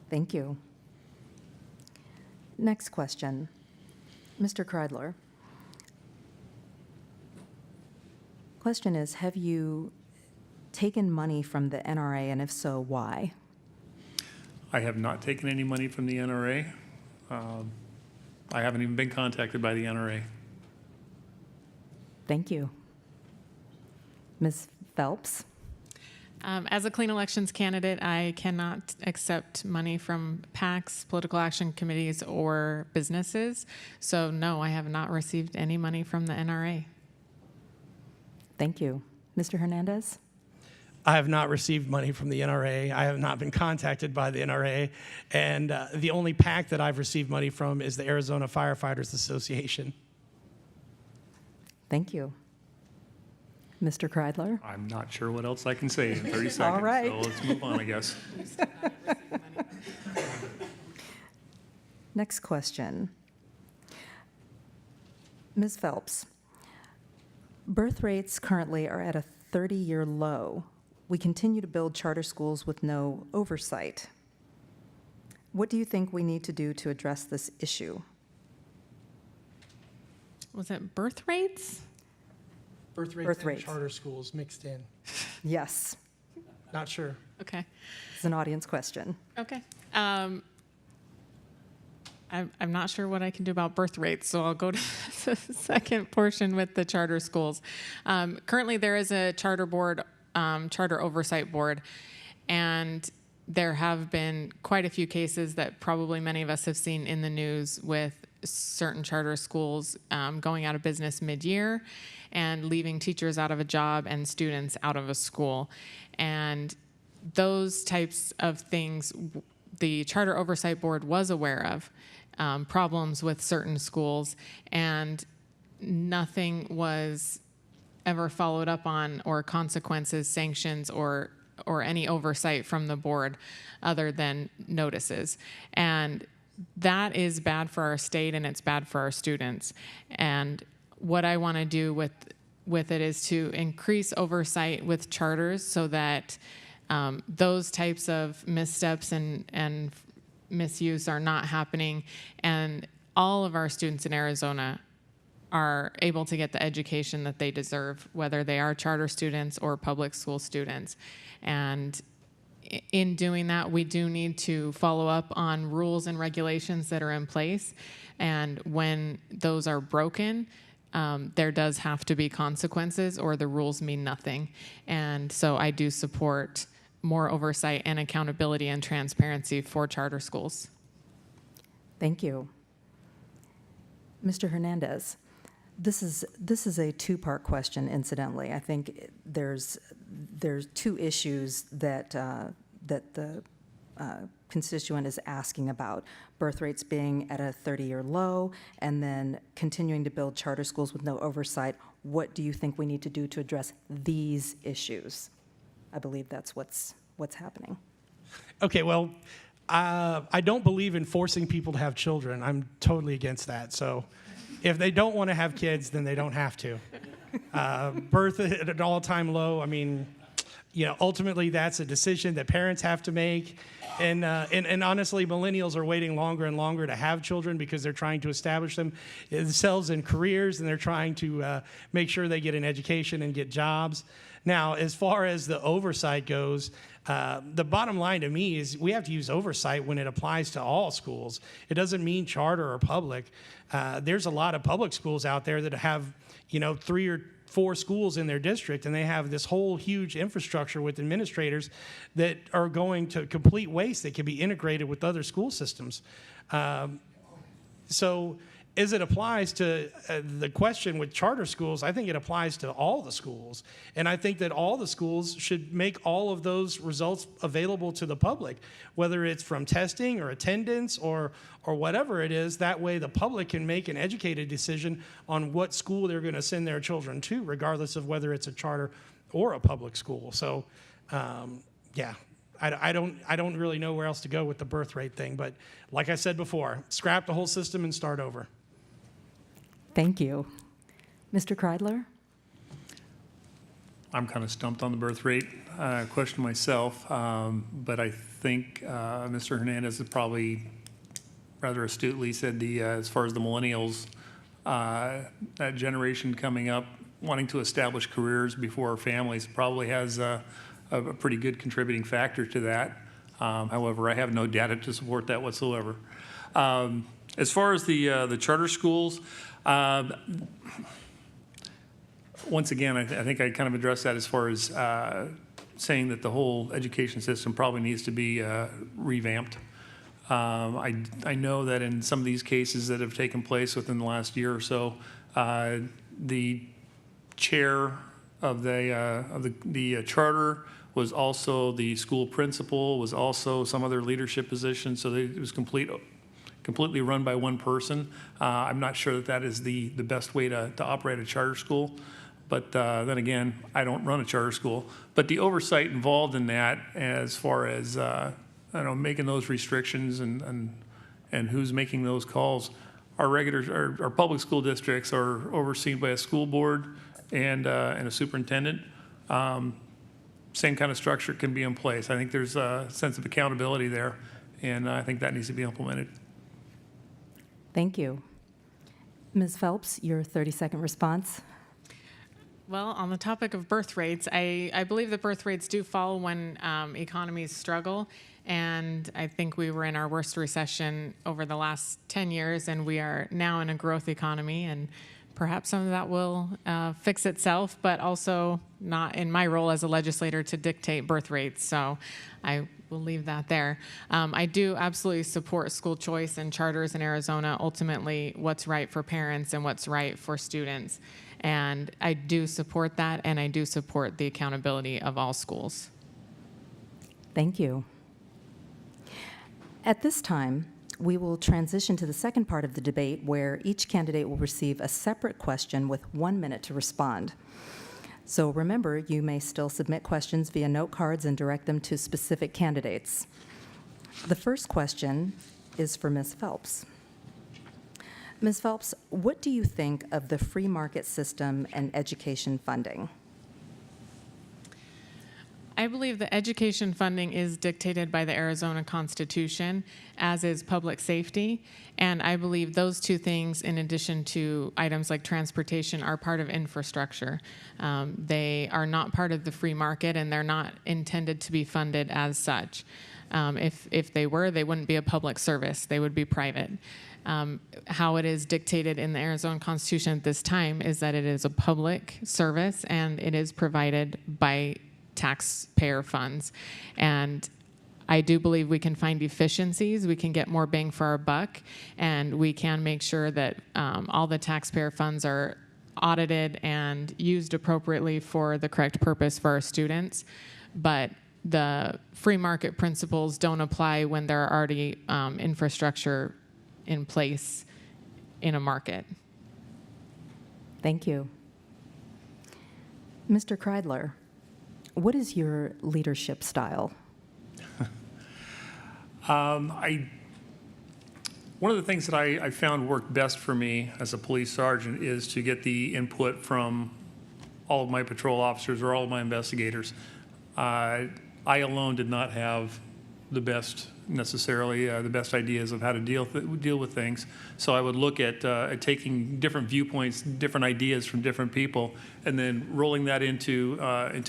Thank you. Next question. Mr. Kreidler. Question is, have you taken money from the NRA, and if so, why? I have not taken any money from the NRA. I haven't even been contacted by the NRA. Thank you. Ms. Phelps? As a clean elections candidate, I cannot accept money from PACs, political action committees, or businesses. So no, I have not received any money from the NRA. Thank you. Mr. Hernandez? I have not received money from the NRA. I have not been contacted by the NRA. And the only PAC that I've received money from is the Arizona Firefighters Association. Thank you. Mr. Kreidler? I'm not sure what else I can say in 30 seconds. All right. So let's move on, I guess. Next question. Ms. Phelps, birth rates currently are at a 30-year low. we continue to build charter schools with no oversight. What do you think we need to do to address this issue? Was it birth rates? Birth rates Birth and rates. charter schools mixed in. Yes, Not sure. Okay. it's an audience question. Okay. I'm not sure what I can do about birth rates, so I'll go to the second portion with the charter schools. Currently, there is a charter board, charter oversight board, and there have been quite a few cases that probably many of us have seen in the news with certain charter schools going out of business mid-year and leaving teachers out of a job and students out of a school. And those types of things, the Charter Oversight Board was aware of problems with certain schools, and nothing was ever followed up on, or consequences, sanctions, or any oversight from the board other than notices. And that is bad for our state, and it's bad for our students. And what I want to do with it is to increase oversight with charters so that those types of missteps and misuse are not happening, and all of our students in Arizona are able to get the education that they deserve, whether they are charter students or public school students. And in doing that, we do need to follow up on rules and regulations that are in place. And when those are broken, there does have to be consequences, or the rules mean nothing. And so I do support more oversight and accountability and transparency for charter schools. Thank you. Mr. Hernandez, this is a two-part question, incidentally. I think there's two issues that the constituent is asking about: birth rates being at a 30-year low, and then continuing to build charter schools with no oversight. What do you think we need to do to address these issues? I believe that's what's happening. Okay, well, I don't believe in forcing people to have children. I'm totally against that. So if they don't want to have kids, then they don't have to. Birth at an all-time low, I mean, ultimately that's a decision that parents have to make. And honestly, millennials are waiting longer and longer to have children because they're trying to establish themselves in careers, and they're trying to make sure they get an education and get jobs. Now, as far as the oversight goes, the bottom line to me is we have to use oversight when it applies to all schools. It doesn't mean charter or public. There's a lot of public schools out there that have, 3 or 4 schools in their district, and they have this whole huge infrastructure with administrators that are going to complete waste that can be integrated with other school systems. So as it applies to the question with charter schools, I think it applies to all the schools. And I think that all the schools should make all of those results available to the public, whether it's from testing or attendance or whatever it is. That way the public can make an educated decision on what school they're going to send their children to, regardless of whether it's a charter or a public school. So, yeah. I don't really know where else to go with the birth rate thing. But like I said before, scrap the whole system and start over. Thank you. Mr. Kreidler? I'm kind of stumped on the birth rate question myself, but I think Mr. Hernandez has probably rather astutely said as far as the millennials, that generation coming up wanting to establish careers before families probably has a pretty good contributing factor to that. However, I have no data to support that whatsoever. As far as the charter schools, once again, I think I kind of addressed that as far as saying that the whole education system probably needs to be revamped. I know that in some of these cases that have taken place within the last year or so, the chair of the charter was also the school principal, was also some other leadership position, so it was completely run by one person. I'm not sure that is the best way to operate a charter school. But then again, I don't run a charter school. But the oversight involved in that, as far as making those restrictions and who's making those calls, our public school districts are overseen by a school board and a superintendent. same kind of structure can be in place. I think there's a sense of accountability there, and I think that needs to be implemented. Thank you. Ms. Phelps, your 30-second response. Well, on the topic of birth rates, I believe that birth rates do fall when economies struggle. And I think we were in our worst recession over the last 10 years, and we are now in a growth economy. And perhaps some of that will fix itself, but also not in my role as a legislator to dictate birth rates. So I will leave that there. I do absolutely support school choice and charters in Arizona, ultimately what's right for parents and what's right for students. And I do support that, and I do support the accountability of all schools. Thank you. At this time, we will transition to the second part of the debate where each candidate will receive a separate question with 1 minute to respond. So remember, you may still submit questions via note cards and direct them to specific candidates. The first question is for Ms. Phelps. Ms. Phelps, what do you think of the free market system and education funding? I believe that education funding is dictated by the Arizona Constitution, as is public safety. And I believe those two things, in addition to items like transportation, are part of infrastructure. They are not part of the free market, and they're not intended to be funded as such. If they were, they wouldn't be a public service. They would be private. How it is dictated in the Arizona Constitution at this time is that it is a public service, and it is provided by taxpayer funds. And I do believe we can find efficiencies, we can get more bang for our buck, and we can make sure that all the taxpayer funds are audited and used appropriately for the correct purpose for our students. But the free market principles don't apply when there are already infrastructure in place in a market. Thank you. Mr. Kreidler, what is your leadership style? One of the things that I found worked best for me as a police sergeant is to get the input from all of my patrol officers or all of my investigators. I alone did not have the best necessarily the best ideas of how to deal with things. So I would look at taking different viewpoints, different ideas from different people, and then rolling that into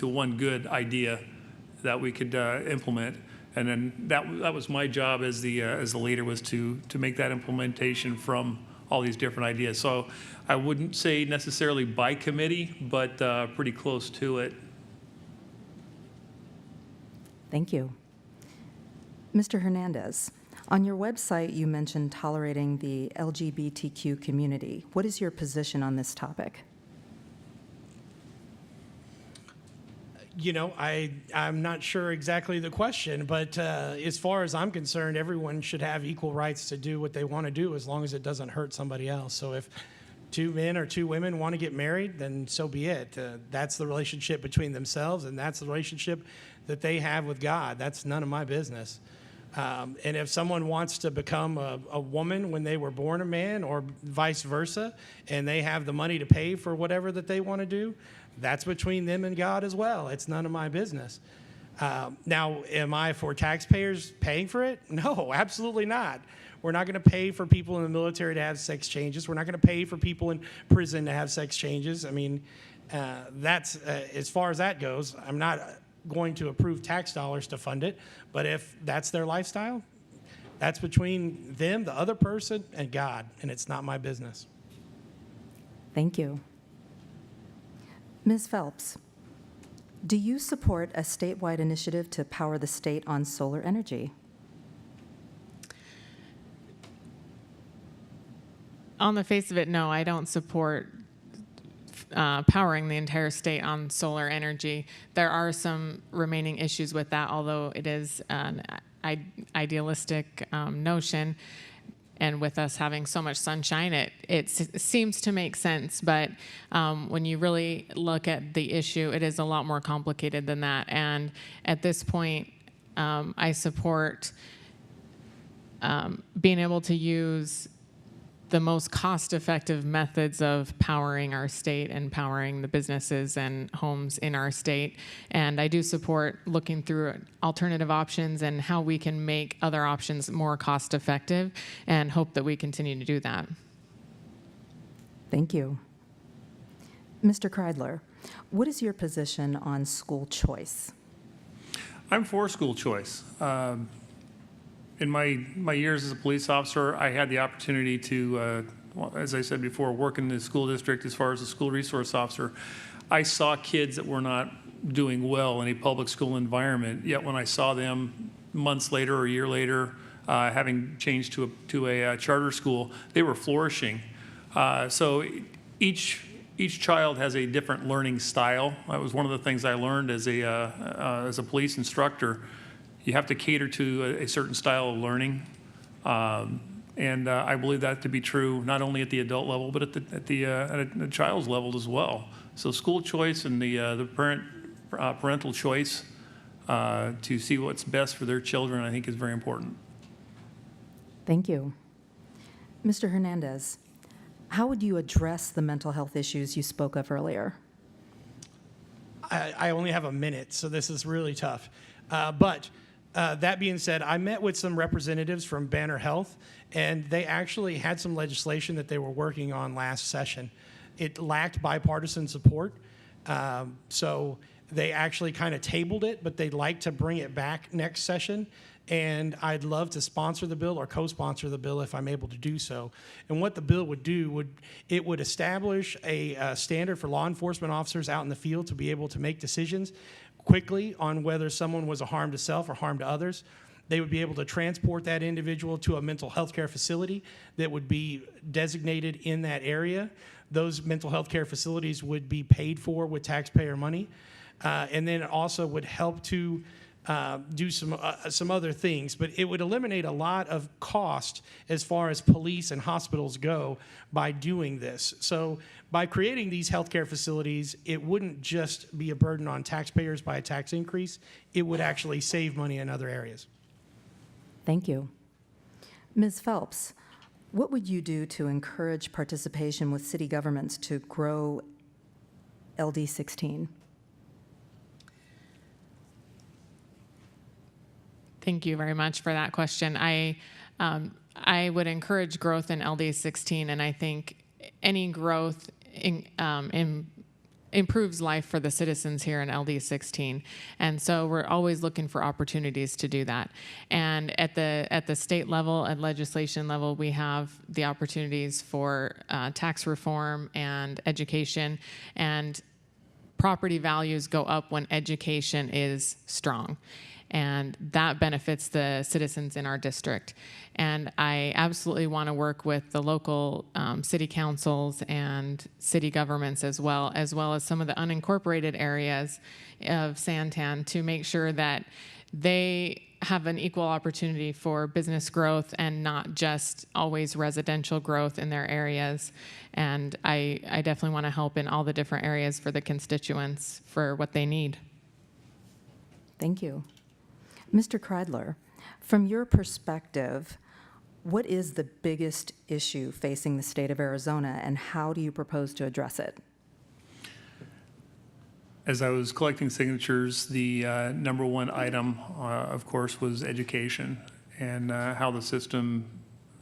one good idea that we could implement. And then that was my job as the leader, was to make that implementation from all these different ideas. So I wouldn't say necessarily by committee, but pretty close to it. Thank you. Mr. Hernandez, on your website, you mentioned tolerating the LGBTQ community. What is your position on this topic? You know, I'm not sure exactly the question, but as far as I'm concerned, everyone should have equal rights to do what they want to do as long as it doesn't hurt somebody else. So if two men or two women want to get married, then so be it. That's the relationship between themselves, and that's the relationship that they have with God. That's none of my business. And if someone wants to become a woman when they were born a man, or vice versa, and they have the money to pay for whatever that they want to do, that's between them and God as well. It's none of my business. Now, am I for taxpayers paying for it? No, absolutely not. We're not going to pay for people in the military to have sex changes. We're not going to pay for people in prison to have sex changes. I mean, that's as far as that goes. I'm not going to approve tax dollars to fund it, but if that's their lifestyle, that's between them, the other person, and God, and it's not my business. Thank you. Ms. Phelps, do you support a statewide initiative to power the state on solar energy? On the face of it, no, I don't support powering the entire state on solar energy. There are some remaining issues with that, although it is an idealistic notion. And with us having so much sunshine, it seems to make sense. But when you really look at the issue, it is a lot more complicated than that. And at this point, I support being able to use the most cost-effective methods of powering our state and powering the businesses and homes in our state. And I do support looking through alternative options and how we can make other options more cost-effective, and hope that we continue to do that. Thank you. Mr. Kreidler, what is your position on school choice? I'm for school choice. In my years as a police officer, I had the opportunity to, well, as I said before, work in the school district as far as a school resource officer. I saw kids that were not doing well in a public school environment, yet when I saw them months later or a year later, having changed to a charter school, they were flourishing. So each child has a different learning style. That was one of the things I learned as a police instructor. You have to cater to a certain style of learning, and I believe that to be true not only at the adult level but at the child's level as well. So school choice and the parental choice to see what's best for their children, I think, is very important. Thank you. Mr. Hernandez, how would you address the mental health issues you spoke of earlier? I only have a minute, so this is really tough. But that being said, I met with some representatives from Banner Health, and they actually had some legislation that they were working on last session. It lacked bipartisan support, so they actually kind of tabled it, but they'd like to bring it back next session. And I'd love to sponsor the bill or co-sponsor the bill if I'm able to do so. And what the bill would do it would establish a standard for law enforcement officers out in the field to be able to make decisions quickly on whether someone was a harm to self or harm to others. They would be able to transport that individual to a mental health care facility that would be designated in that area. Those mental health care facilities would be paid for with taxpayer money. And then it also would help to do some other things, but it would eliminate a lot of cost as far as police and hospitals go by doing this. So by creating these healthcare facilities, it wouldn't just be a burden on taxpayers by a tax increase. It would actually save money in other areas. Thank you. Ms. Phelps, what would you do to encourage participation with city governments to grow LD 16? Thank you very much for that question. I would encourage growth in LD 16, and I think any growth improves life for the citizens here in LD 16. And so we're always looking for opportunities to do that. And at the state level, at legislation level, we have the opportunities for tax reform and education, and property values go up when education is strong. And that benefits the citizens in our district. And I absolutely want to work with the local city councils and city governments as well as some of the unincorporated areas of Santan to make sure that they have an equal opportunity for business growth and not just always residential growth in their areas. And I definitely want to help in all the different areas for the constituents for what they need. Thank you. Mr. Kreidler, from your perspective, what is the biggest issue facing the state of Arizona, and how do you propose to address it? As I was collecting signatures, the number one item, of course, was education and how the system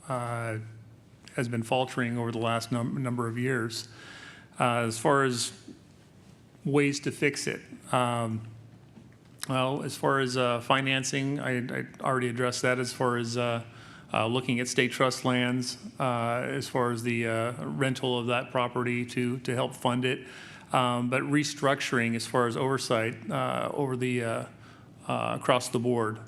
has been faltering over the last number of years. As far as ways to fix it, well, as far as financing, I already addressed that. As far as looking at state trust lands, as far as the rental of that property to help fund it, but restructuring as far as oversight over the across the board,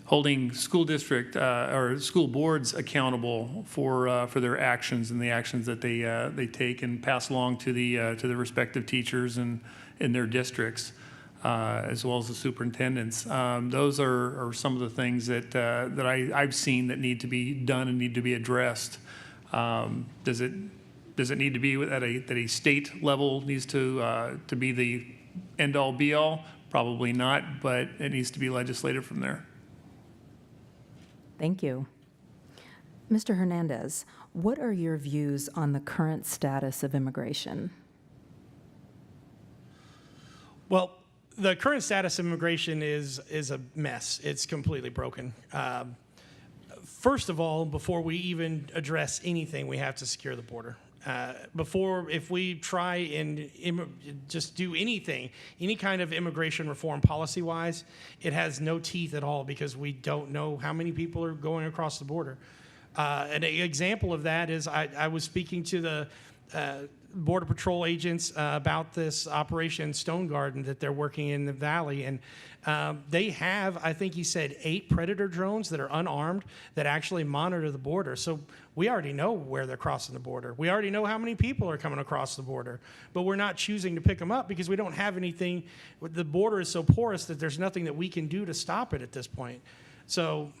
holding school district or school boards accountable for their actions and the actions that they take and pass along to the respective teachers and in their districts. As well as the superintendents. Those are some of the things that I've seen that need to be done and need to be addressed. Does it need to be at a state level? Needs to be the end all be all? Probably not, but it needs to be legislated from there. Thank you. Mr. Hernandez, what are your views on the current status of immigration? Well, the current status of immigration is a mess. It's completely broken. First of all, before we even address anything, we have to secure the border. If we try and just do anything, any kind of immigration reform policy-wise, it has no teeth at all because we don't know how many people are going across the border. An example of that is I was speaking to the Border Patrol agents about this Operation Stone Garden that they're working in the valley, and they have, I think he said, 8 Predator drones that are unarmed that actually monitor the border. So we already know where they're crossing the border. We already know how many people are coming across the border, but we're not choosing to pick them up because we don't have anything. The border is so porous that there's nothing that we can do to stop it at this point. So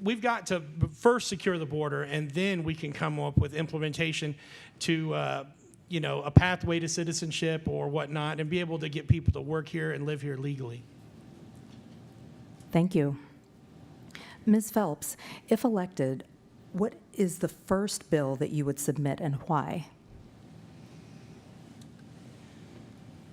we've got to first secure the border, and then we can come up with implementation to a pathway to citizenship or whatnot, and be able to get people to work here and live here legally. Thank you. Ms. Phelps, if elected, what is the first bill that you would submit and why?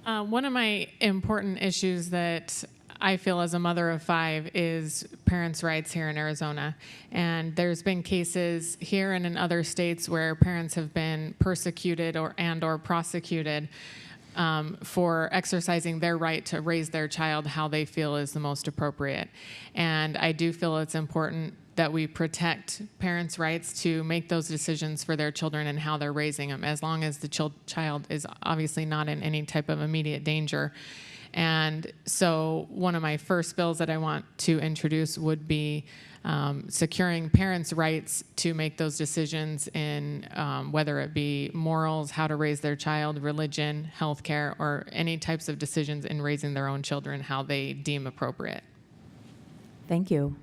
One of my important issues that I feel as a mother of 5 is parents' rights here in Arizona. And there's been cases here and in other states where parents have been persecuted or prosecuted for exercising their right to raise their child how they feel is the most appropriate. And I do feel it's important that we protect parents' rights to make those decisions for their children and how they're raising them, as long as the child is obviously not in any type of immediate danger. And so one of my first bills that I want to introduce would be securing parents' rights to make those decisions in whether it be morals, how to raise their child, religion, healthcare, or any types of decisions in raising their own children, how they deem appropriate. Thank you.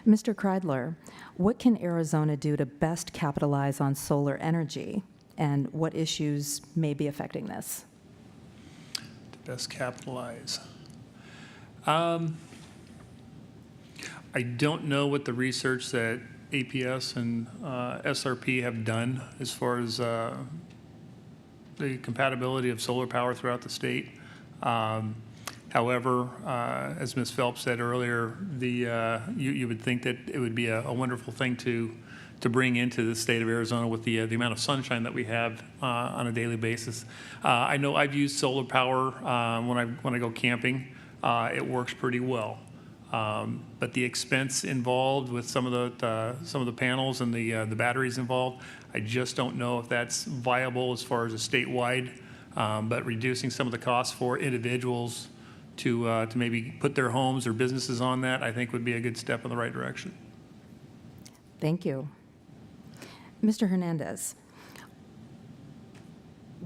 Mr. Kreidler, what can Arizona do to best capitalize on solar energy, and what issues may be affecting this? Best capitalize. I don't know what the research that APS and SRP have done as far as the compatibility of solar power throughout the state. However, as Ms. Phelps said earlier, you would think that it would be a wonderful thing to bring into the state of Arizona with the amount of sunshine that we have on a daily basis. I know I've used solar power when I go camping. It works pretty well, but the expense involved with some of the panels and the batteries involved, I just don't know if that's viable as far as a statewide. But reducing some of the costs for individuals to maybe put their homes or businesses on that, I think would be a good step in the right direction. Thank you. Mr. Hernandez,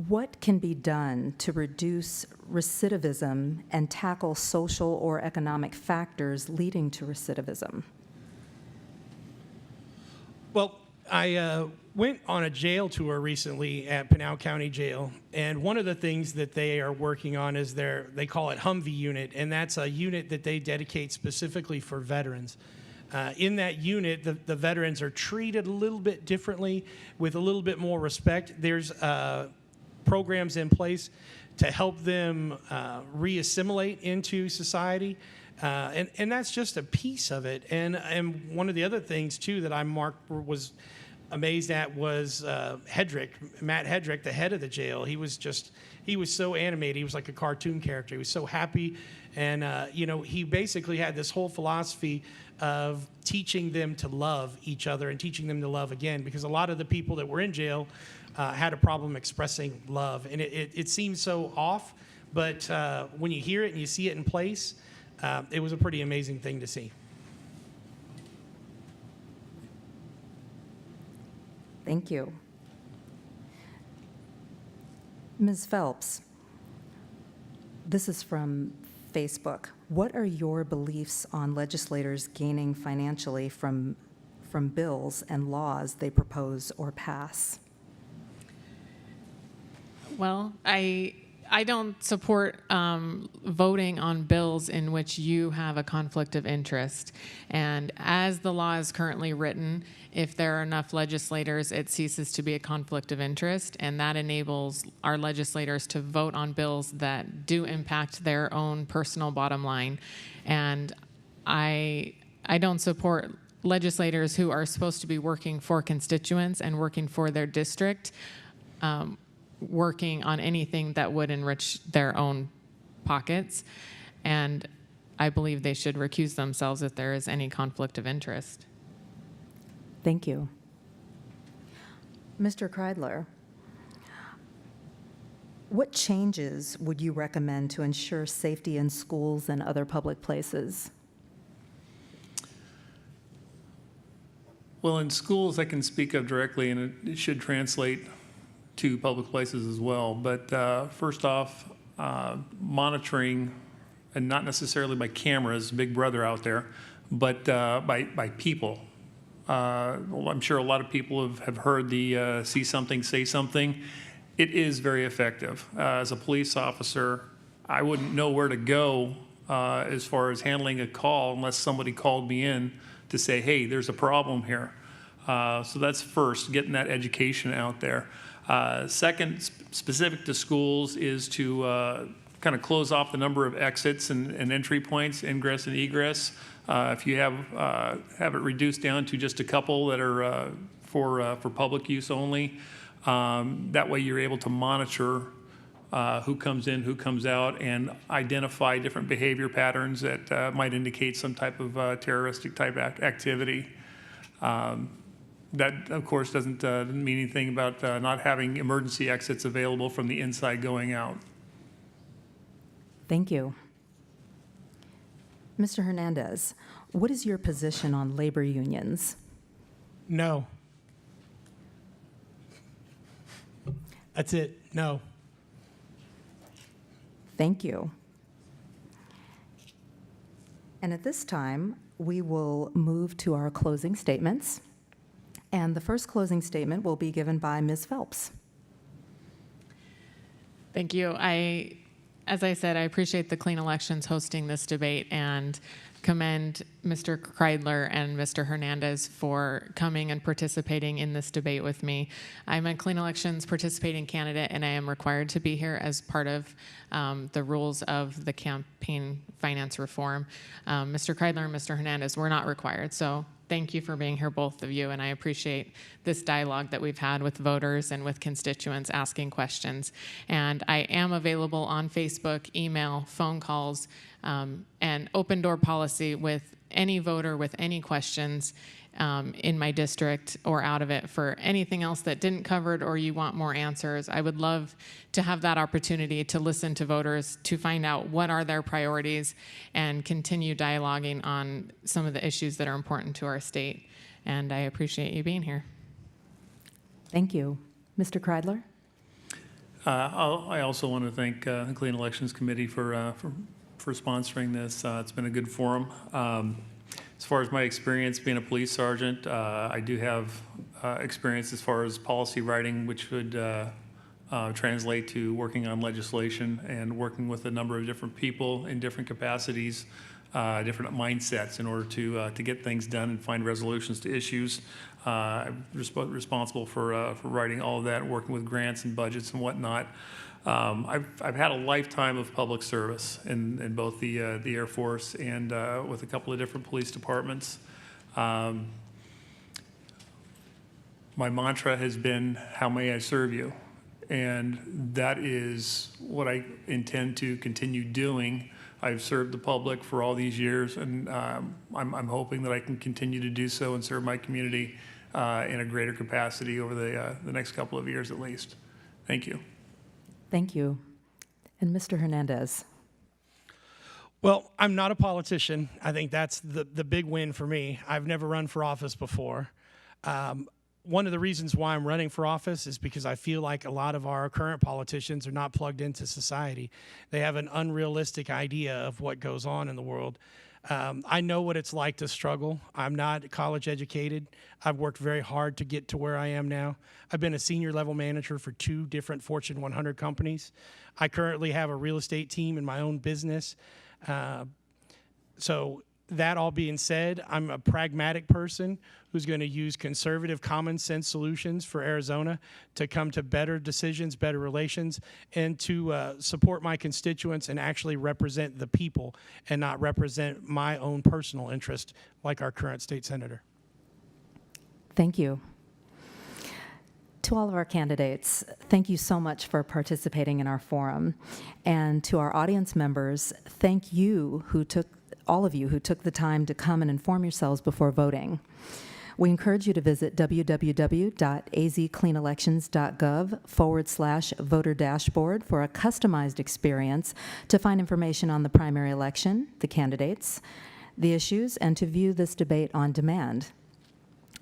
what can be done to reduce recidivism and tackle social or economic factors leading to recidivism? Well, I went on a jail tour recently at Pinal County Jail, and one of the things that they are working on is they call it Humvee unit, and that's a unit that they dedicate specifically for veterans. In that unit, the veterans are treated a little bit differently with a little bit more respect. There's programs in place to help them re-assimilate into society. And that's just a piece of it. And one of the other things, too, that was amazed at was Matt Hedrick, the head of the jail. He was so animated. He was like a cartoon character. He was so happy. And, he basically had this whole philosophy of teaching them to love each other and teaching them to love again, because a lot of the people that were in jail had a problem expressing love. And it seems so off, but when you hear it and you see it in place, it was a pretty amazing thing to see. Thank you. Ms. Phelps, this is from Facebook. What are your beliefs on legislators gaining financially from bills and laws they propose or pass? Well, I I don't support voting on bills in which you have a conflict of interest. And as the law is currently written, if there are enough legislators, it ceases to be a conflict of interest, and that enables our legislators to vote on bills that do impact their own personal bottom line. And I don't support legislators who are supposed to be working for constituents and working for their district, working on anything that would enrich their own pockets. And I believe they should recuse themselves if there is any conflict of interest. Thank you. Mr. Kreidler, what changes would you recommend to ensure safety in schools and other public places? Well, in schools, I can speak of directly, and it should translate to public places as well. But first off, monitoring, and not necessarily by cameras, Big Brother out there, but by people. Well, I'm sure a lot of people have heard the see something, say something. It is very effective. As a police officer, I wouldn't know where to go as far as handling a call unless somebody called me in to say, hey, there's a problem here. So that's first, getting that education out there. Second, specific to schools, is to kind of close off the number of exits and entry points, ingress and egress. If you have it reduced down to just a couple that are for public use only, that way you're able to monitor who comes in, who comes out, and identify different behavior patterns that might indicate some type of terroristic type activity. That, of course, doesn't mean anything about not having emergency exits available from the inside going out. Thank you. Mr. Hernandez, what is your position on labor unions? No. That's it. No. Thank you. And at this time, we will move to our closing statements. And the first closing statement will be given by Ms. Phelps. Thank you. As I said, I appreciate the Clean Elections hosting this debate and commend Mr. Kreidler and Mr. Hernandez for coming and participating in this debate with me. I'm a Clean Elections participating candidate, and I am required to be here as part of the rules of the campaign finance reform. Mr. Kreidler and Mr. Hernandez were not required, so thank you for being here, both of you, and I appreciate this dialogue that we've had with voters and with constituents asking questions. And I am available on Facebook, email, phone calls, and open door policy with any voter with any questions in my district or out of it for anything else that didn't covered or you want more answers. I would love to have that opportunity to listen to voters, to find out what are their priorities and continue dialoguing on some of the issues that are important to our state. And I appreciate you being here. Thank you. Mr. Kreidler? I also want to thank the Clean Elections Committee for sponsoring this. It's been a good forum. As far as my experience being a police sergeant, I do have experience as far as policy writing, which would translate to working on legislation and working with a number of different people in different capacities, different mindsets in order to get things done and find resolutions to issues. I'm responsible for writing all of that, working with grants and budgets and whatnot. I've had a lifetime of public service in both the Air Force and with a couple of different police departments. My mantra has been, "How may I serve you?" And that is what I intend to continue doing. I've served the public for all these years, and I'm hoping that I can continue to do so and serve my community in a greater capacity over the next couple of years at least. Thank you. Thank you. And Mr. Hernandez? Well, I'm not a politician. I think that's the big win for me. I've never run for office before. One of the reasons why I'm running for office is because I feel like a lot of our current politicians are not plugged into society. They have an unrealistic idea of what goes on in the world. I know what it's like to struggle. I'm not college educated. I've worked very hard to get to where I am now. I've been a senior level manager for 2 different Fortune 100 companies. I currently have a real estate team in my own business. So that all being said, I'm a pragmatic person who's going to use conservative, common sense solutions for Arizona to come to better decisions, better relations, and to support my constituents and actually represent the people and not represent my own personal interest like our current state senator. Thank you. To all of our candidates, thank you so much for participating in our forum. And to our audience members, thank you all of you who took the time to come and inform yourselves before voting. We encourage you to visit www.azcleanelections.gov/voter dashboard for a customized experience to find information on the primary election, the candidates, the issues, and to view this debate on demand.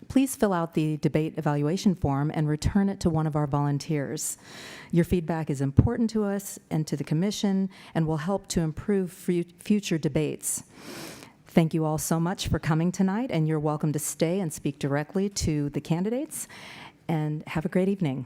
Please fill out the debate evaluation form and return it to one of our volunteers. Your feedback is important to us and to the commission and will help to improve future debates. Thank you all so much for coming tonight, and you're welcome to stay and speak directly to the candidates. And have a great evening.